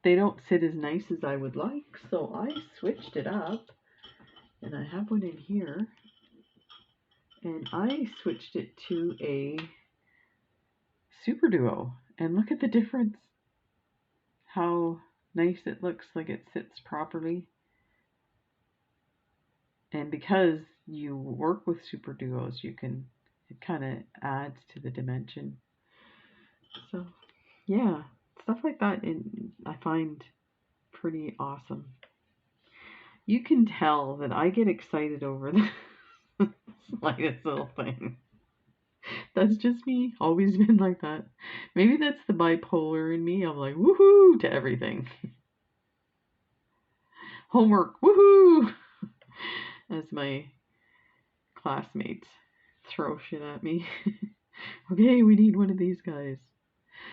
they don't sit as nice as I would like, so I switched it up, and I have one in here, and I switched it to a Super Duo, and look at the difference. How nice it looks, like it sits properly. And because you work with super duos, it kind of adds to the dimension. So yeah, stuff like that I find pretty awesome. You can tell that I get excited over the slightest little thing. That's just me. Always been like that. Maybe that's the bipolar in me. I'm like, woohoo to everything. Homework, woohoo! As my classmates throw shit at me. Okay, we need one of these guys.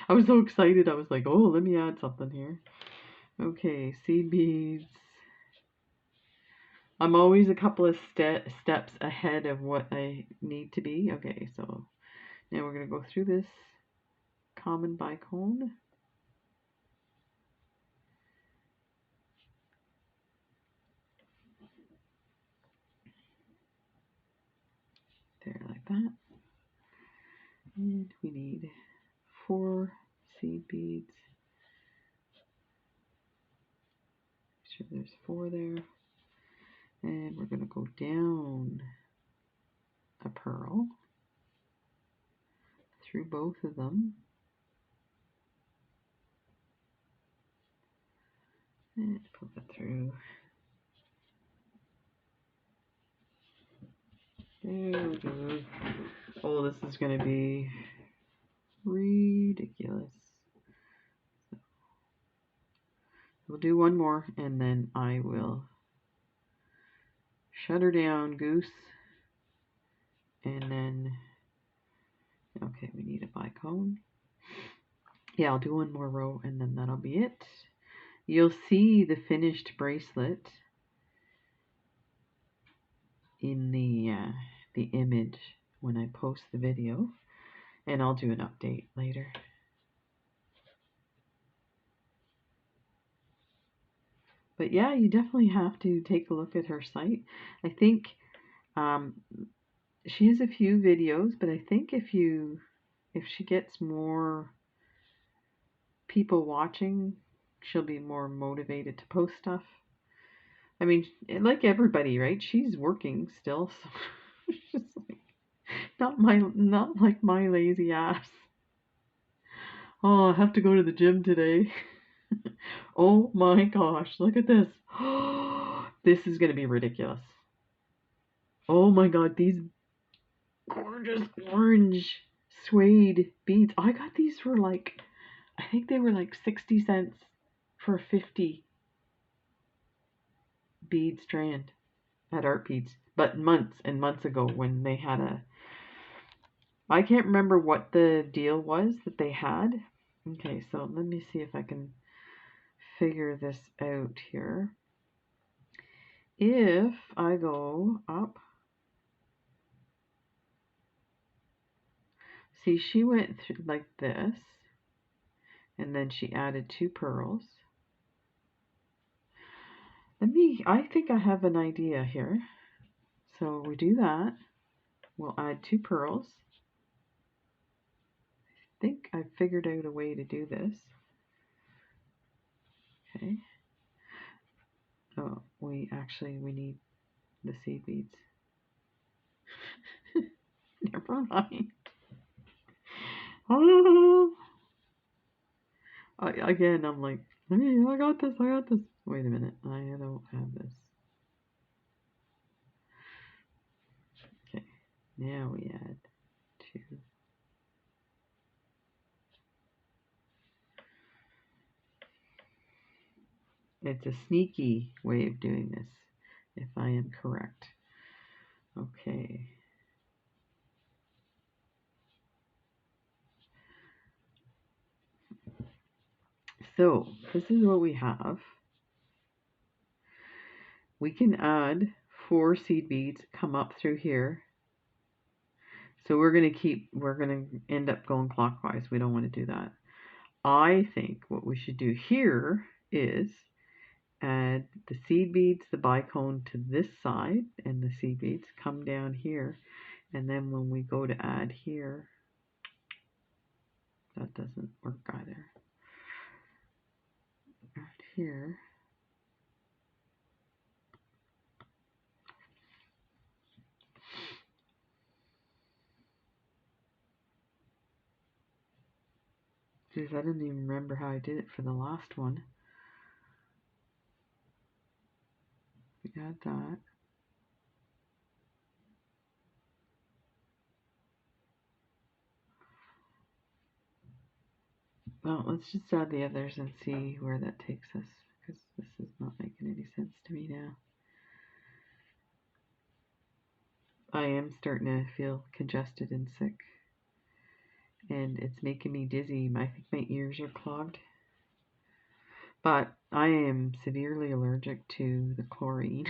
I was so excited. I was like, oh, let me add something here. Okay, seed beads. I'm always a couple of steps ahead of what I need to be. Okay, so now we're going to go through this common bicone. There, like that. And we need 4 seed beads. Make sure there's 4 there. And we're going to go down a pearl through both of them. And put that through. There we go. Oh, this is going to be ridiculous. We'll do one more and then I will shut her down, goose. And then, okay, we need a bicone. Yeah, I'll do one more row and then that'll be it. You'll see the finished bracelet in the image when I post the video, and I'll do an update later. But yeah, you definitely have to take a look at her site. I think she has a few videos, but I think if she gets more people watching, she'll be more motivated to post stuff. I mean, like everybody, right? She's working still, so she's like, not like my lazy ass. Oh, I have to go to the gym today. Oh my gosh, look at this. This is going to be ridiculous. Oh my god, these gorgeous orange suede beads. I got these for like, I think they were like 60 cents for a 50 bead strand at Art Beads. But months and months ago when they had I can't remember what the deal was that they had. Okay, so let me see if I can figure this out here. If I go up, see, she went through like this, and then she added 2 pearls. I think I have an idea here. So we do that. We'll add 2 pearls. I think I figured out a way to do this. Okay. Oh, we need the seed beads. Never mind. Oh. Again, I'm like, hey, I got this. Wait a minute, I don't have this. Okay, now we add 2. It's a sneaky way of doing this, if I am correct. Okay. So, this is what we have. We can add 4 seed beads, come up through here. So we're going to end up going clockwise. We don't want to do that. I think what we should do here is add the seed beads, the bicone to this side, and the seed beads come down here. And then when we go to add here, that doesn't work either. Add here. Geez, I didn't even remember how I did it for the last one. We got that. Well, let's just add the others and see where that takes us, because this is not making any sense to me now. I am starting to feel congested and sick, and it's making me dizzy. I think my ears are clogged. But I am severely allergic to the chlorine.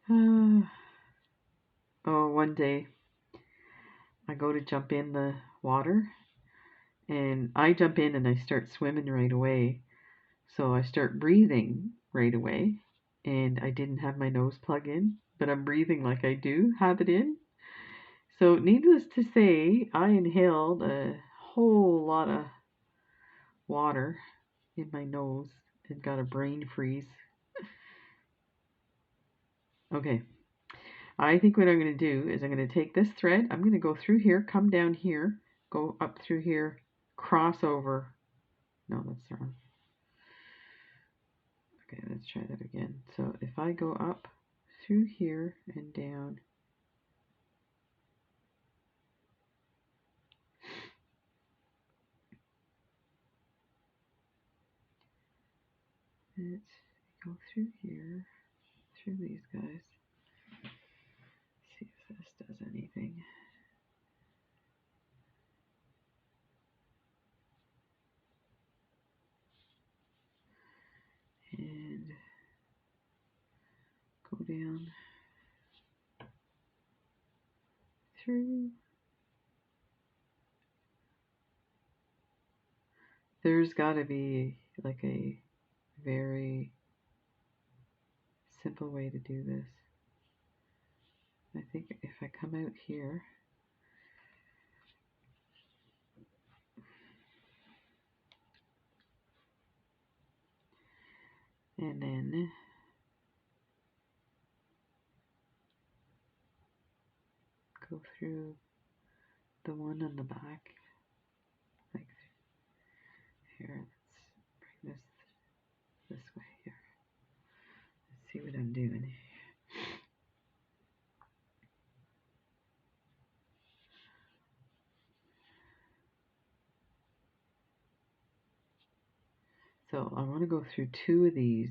So, one day I go to jump in the water, and I jump in and I start swimming right away. So I start breathing right away, and I didn't have my nose plug in, but I'm breathing like I do have it in. So needless to say, I inhaled a whole lot of water in my nose and got a brain freeze. Okay, I think what I'm going to do is I'm going to take this thread, I'm going to go through here, come down here, go up through here, cross over. No, that's wrong. Okay, let's try that again. So if I go up through here and down, let's go through here, through these guys, see if this does anything. And go down through. There's got to be like a very simple way to do this. I think if I come out here, and then go through the one on the back, like here. Let's bring this way here. Let's see what I'm doing. So I want to go through 2 of these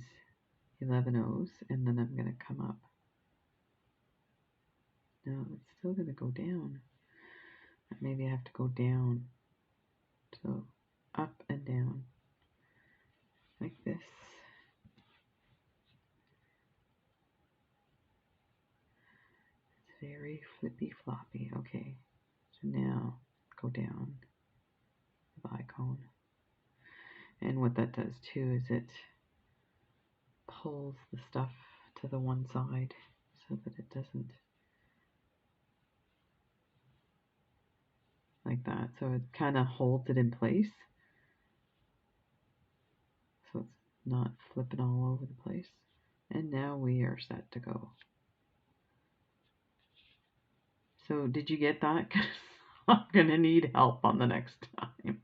11 O's, and then I'm going to come up. No, it's still going to go down. Maybe I have to go down. So up and down, like this. It's very flippy floppy. Okay, so now go down the bicone. And what that does too is it pulls the stuff to the one side so that it doesn't, like that. So it kind of holds it in place, so it's not flipping all over the place. And now we are set to go. So did you get that? Because I'm going to need help on the next time.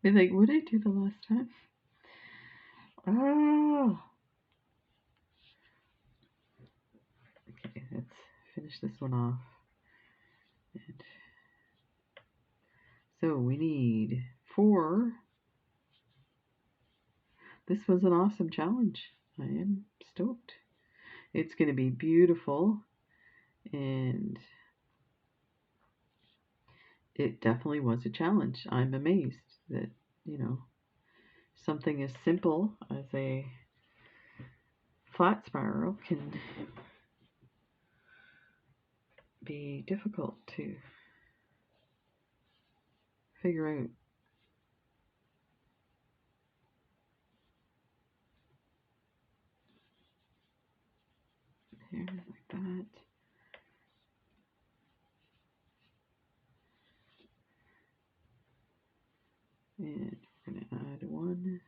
Be like, what did I do the last time? Oh. Okay, let's finish this one off. And so we need 4. This was an awesome challenge. I am stoked. It's going to be beautiful, and it definitely was a challenge. I'm amazed that, something as simple as a flat spiral can be difficult to figure out. There, like that. And we're going to add 1.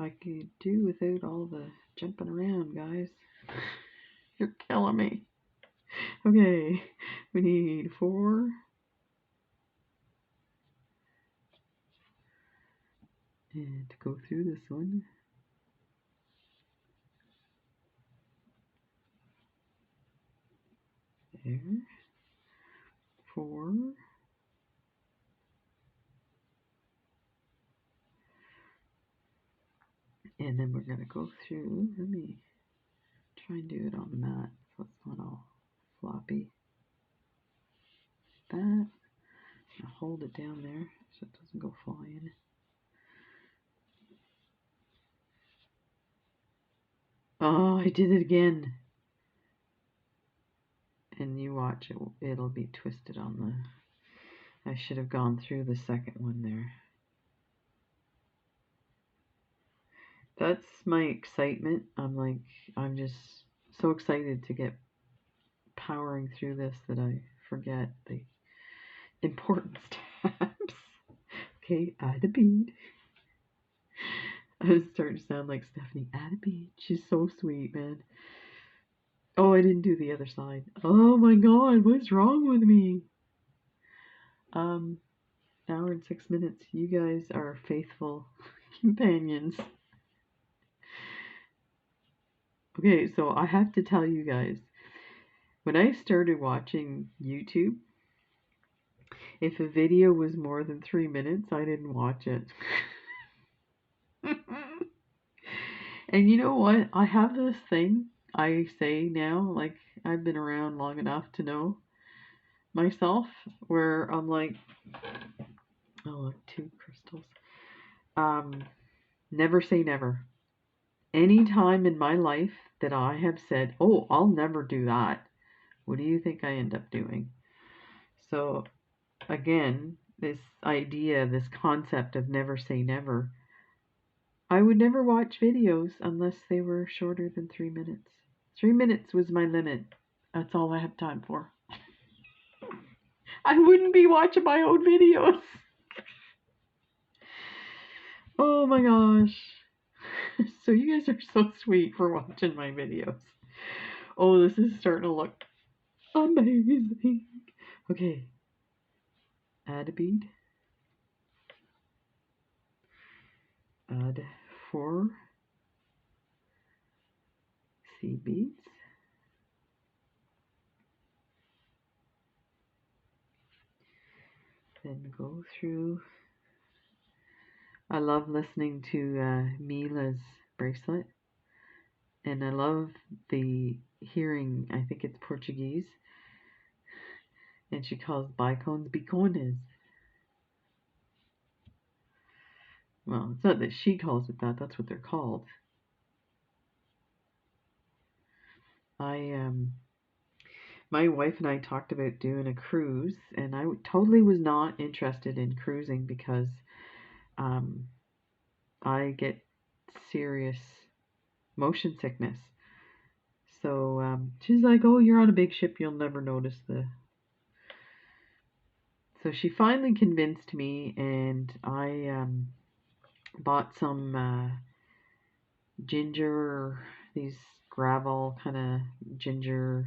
I could do without all the jumping around, guys. You're killing me. Okay, we need 4. And to go through this one. There. 4. And then we're going to go through, let me try and do it on the mat so it's not all floppy. That. I'll hold it down there so it doesn't go flying. Oh, I did it again. And you watch it, it'll be twisted on the, I should have gone through the second one there. That's my excitement. I'm just so excited to get powering through this that I forget the important steps. Okay, add a bead. I was starting to sound like Stephanie. Add a bead. She's so sweet, man. Oh, I didn't do the other side. Oh my god, what's wrong with me? Hour and 6 minutes. You guys are faithful companions. Okay, so I have to tell you guys, when I started watching YouTube, if a video was more than 3 minutes, I didn't watch it. And you know what? I have this thing I say now, like I've been around long enough to know myself, where I'm like, oh, look, 2 crystals. Never say never. Any time in my life that I have said, oh, I'll never do that, what do you think I end up doing? So again, this idea, this concept of never say never, I would never watch videos unless they were shorter than 3 minutes. 3 minutes was my limit. That's all I have time for. I wouldn't be watching my own videos. Oh my gosh. So you guys are so sweet for watching my videos. Oh, this is starting to look amazing. Okay. Add a bead. Add 4 seed beads. Then go through. I love listening to Mila's bracelet. And I love the hearing, I think it's Portuguese. And she calls Bicones Bicones. Well, it's not that she calls it that, that's what they're called. My wife and I talked about doing a cruise, and I totally was not interested in cruising because I get serious motion sickness. So she's like, oh, you're on a big ship, you'll never notice the... So she finally convinced me, and I bought some ginger, these gravel kind of ginger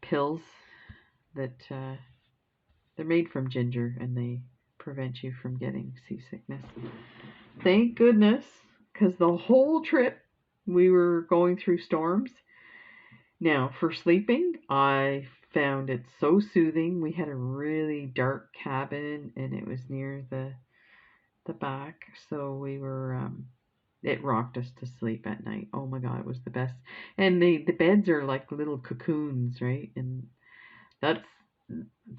pills that they're made from ginger, and they prevent you from getting seasickness. Thank goodness, because the whole trip we were going through storms. Now, for sleeping, I found it so soothing. We had a really dark cabin, and it was near the back, so we were it rocked us to sleep at night. Oh my god, it was the best. And the beds are like little cocoons, right? And that's,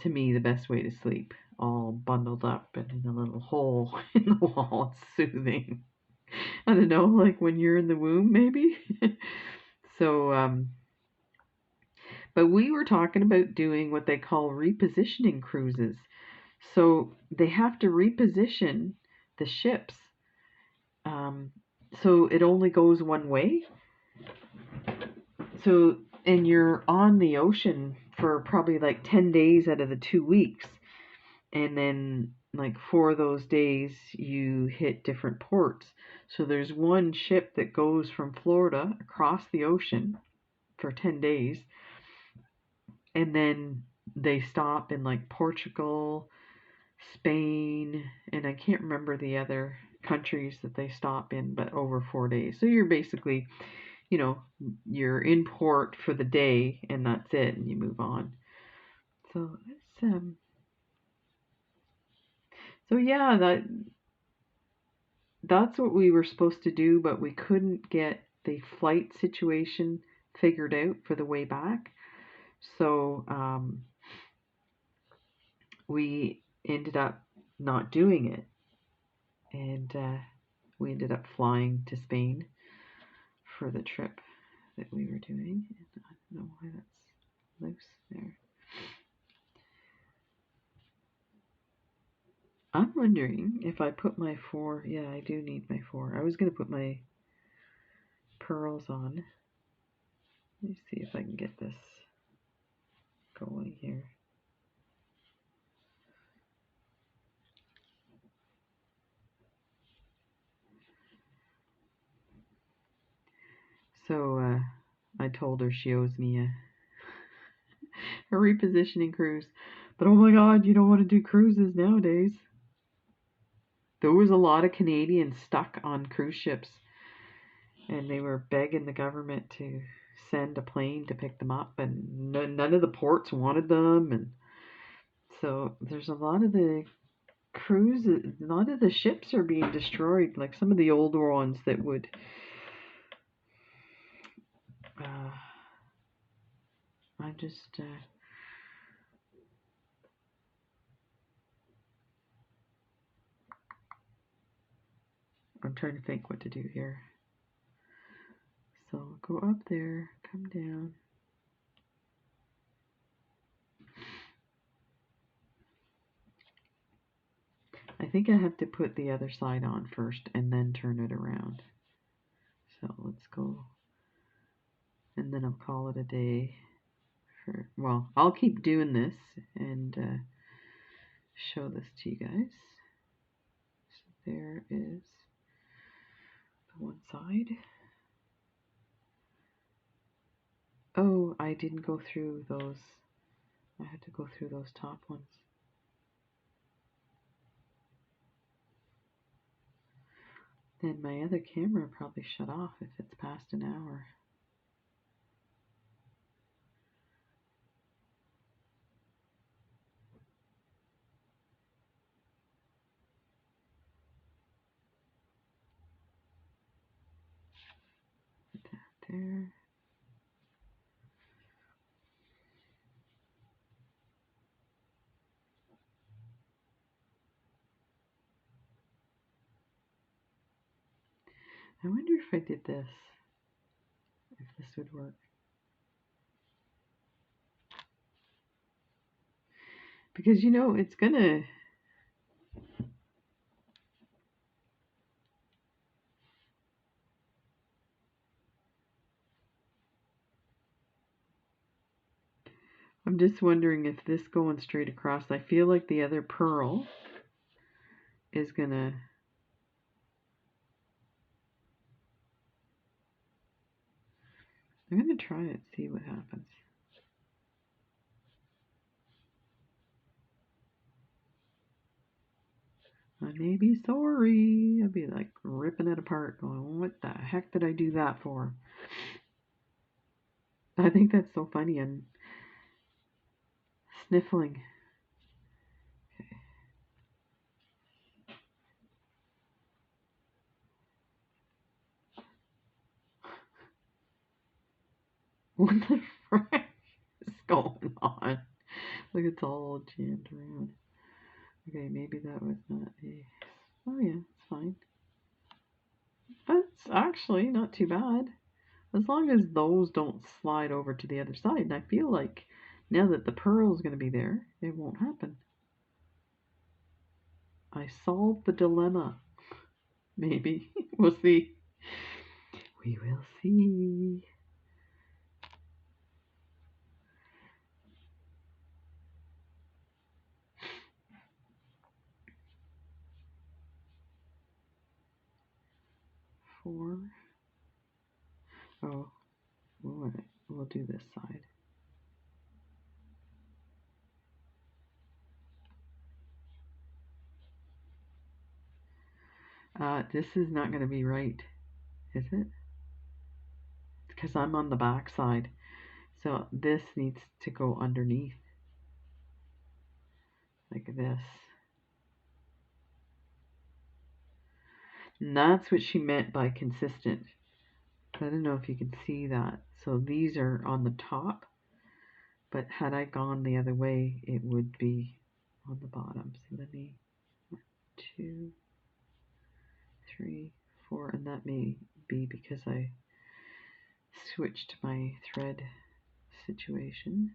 to me, the best way to sleep, all bundled up and in a little hole in the wall. It's soothing. I don't know, like when you're in the womb, maybe. So but we were talking about doing what they call repositioning cruises. So they have to reposition the ships, so it only goes one way. So, and you're on the ocean for probably like 10 days out of the 2 weeks. And then like 4 of those days you hit different ports. So there's one ship that goes from Florida across the ocean for 10 days. And then they stop in like Portugal, Spain, and I can't remember the other countries that they stop in, but over 4 days. So you're basically, you know, you're in port for the day and that's it, and you move on. So it's so yeah, that's what we were supposed to do, but we couldn't get the flight situation figured out for the way back. So we ended up not doing it, and we ended up flying to Spain for the trip that we were doing. And I don't know why that's loose there. I'm wondering if I put my 4, yeah, I do need my 4. I was going to put my pearls on. Let me see if I can get this going here. So I told her she owes me a repositioning cruise. But oh my God, you don't want to do cruises nowadays. There was a lot of Canadians stuck on cruise ships, and they were begging the government to send a plane to pick them up, and none of the ports wanted them. And so there's a lot of the cruises, a lot of the ships are being destroyed, like some of the older ones that would I just I'm trying to think what to do here. So go up there, come down. I think I have to put the other side on first and then turn it around. So let's go, and then I'll call it a day. Well, I'll keep doing this and show this to you guys. So there is the one side. Oh, I didn't go through those. I had to go through those top ones. Then my other camera probably shut off if it's past an hour. Put that there. I wonder if I did this, if this would work. Because you know, it's gonna, I'm just wondering if this going straight across, I feel like the other pearl is gonna, I'm gonna try it, see what happens. I may be sorry. I'll be like ripping it apart going, what the heck did I do that for? I think that's so funny. I'm sniffling. Okay. What the frick is going on? Look, it's all jammed around. Okay, maybe that was not a... Oh yeah, it's fine. That's actually not too bad. As long as those don't slide over to the other side. And I feel like now that the pearl is going to be there, it won't happen. I solved the dilemma. Maybe. We'll see. We will see. Four. Oh, what? we'll do this side. This is not going to be right, is it? Because I'm on the back side. So this needs to go underneath, like this. And that's what she meant by consistent. I don't know if you can see that. So these are on the top, but had I gone the other way, it would be on the bottom. So let me, 1, 2, 3, 4, and that may be because I switched my thread situation.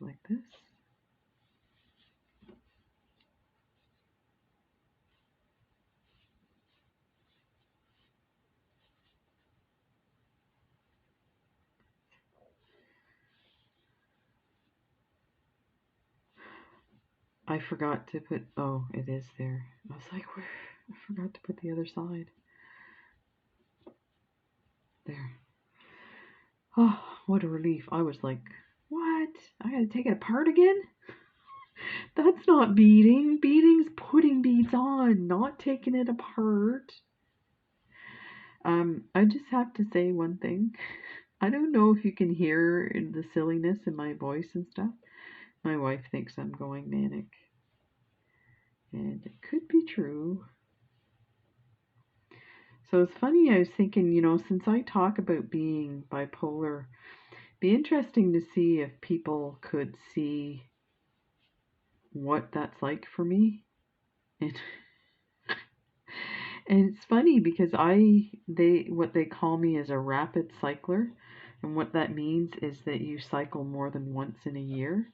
Like this. I forgot to put, oh, it is there. I was like, where? I forgot to put the other side. There. Oh, what a relief. I was like, what? I gotta take it apart again? That's not beading. Beading's putting beads on, not taking it apart. I just have to say one thing. I don't know if you can hear the silliness in my voice and stuff. My wife thinks I'm going manic. And it could be true. So it's funny, I was thinking, since I talk about being bipolar, it'd be interesting to see if people could see what that's like for me. And and it's funny because what they call me is a rapid cycler. And what that means is that you cycle more than once in a year.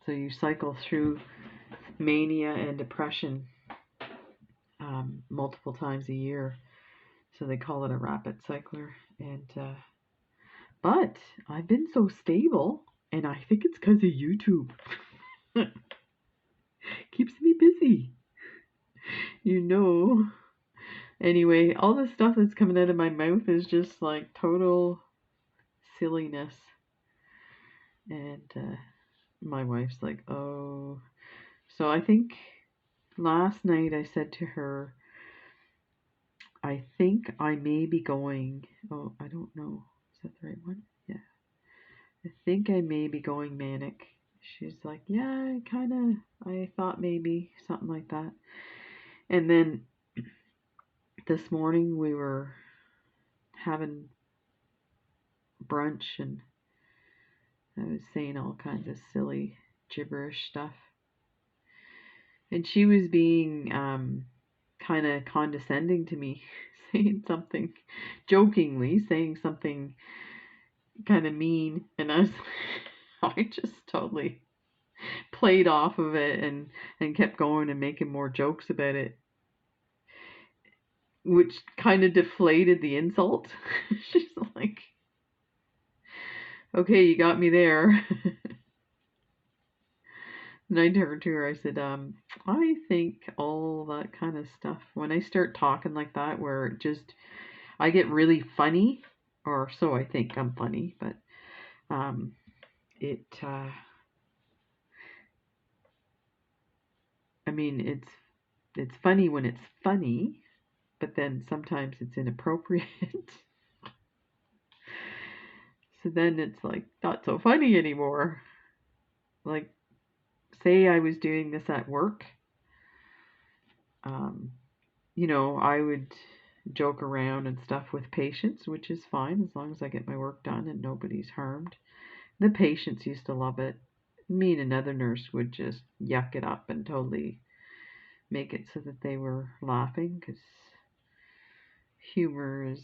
So you cycle through mania and depression multiple times a year. So they call it a rapid cycler. And but I've been so stable, and I think it's because of YouTube. Keeps me busy. Anyway, all the stuff that's coming out of my mouth is just like total silliness. And my wife's like, oh. So I think last night I said to her, I think I may be going, oh, I don't know. Is that the right one? Yeah. I think I may be going manic. She's like, yeah, I thought maybe something like that. And then this morning we were having brunch and I was saying all kinds of silly gibberish stuff. And she was being kind of condescending to me, jokingly saying something kind of mean. And I just totally played off of it and kept going and making more jokes about it, which kind of deflated the insult. She's like, okay, you got me there. And I turned to her, I said, I think all that kind of stuff, when I start talking like that, where I get really funny, or so I think I'm funny, but it's funny when it's funny, but then sometimes it's inappropriate. So then it's like not so funny anymore. Like, say I was doing this at work, I would joke around and stuff with patients, which is fine as long as I get my work done and nobody's harmed. The patients used to love it. Me and another nurse would just yuck it up and totally make it so that they were laughing, because humor is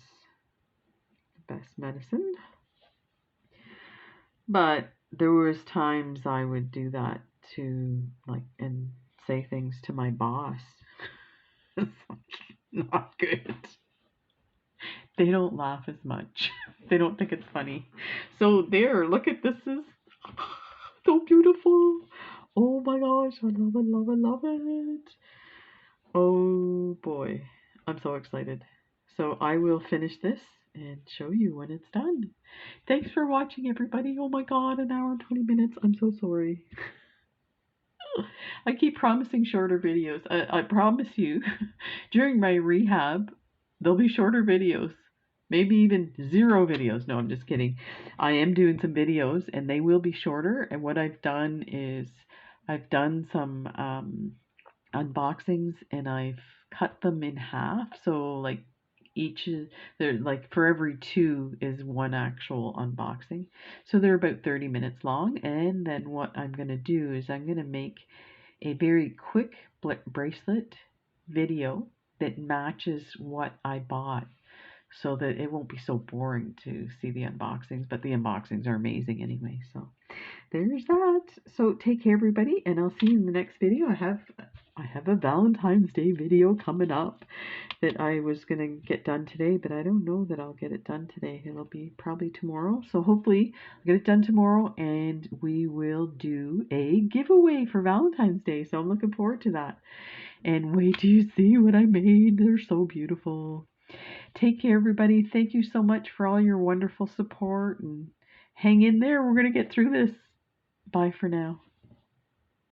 the best medicine. But there was times I would do that to and say things to my boss. It's not good. They don't laugh as much. They don't think it's funny. So there, look at this, is so beautiful. Oh my gosh, I love it, love it, love it. Oh boy, I'm so excited. So I will finish this and show you when it's done. Thanks for watching, everybody. Oh my God, an hour and 20 minutes. I'm so sorry. I keep promising shorter videos. I promise you, during my rehab, there'll be shorter videos. Maybe even 0 videos. No, I'm just kidding. I am doing some videos and they will be shorter. And what I've done is I've done some unboxings and I've cut them in half. So like each is they're like for every 2 is one actual unboxing. So they're about 30 minutes long. And then what I'm going to do is I'm going to make a very quick bracelet video that matches what I bought so that it won't be so boring to see the unboxings, but the unboxings are amazing anyway. So there's that. So take care, everybody, and I'll see you in the next video. I have a Valentine's Day video coming up that I was going to get done today, but I don't know that I'll get it done today. It'll be probably tomorrow. So hopefully I'll get it done tomorrow and we will do a giveaway for Valentine's Day. So I'm looking forward to that. And wait till you see what I made. They're so beautiful. Take care, everybody. Thank you so much for all your wonderful support and hang in there. We're going to get through this. Bye for now.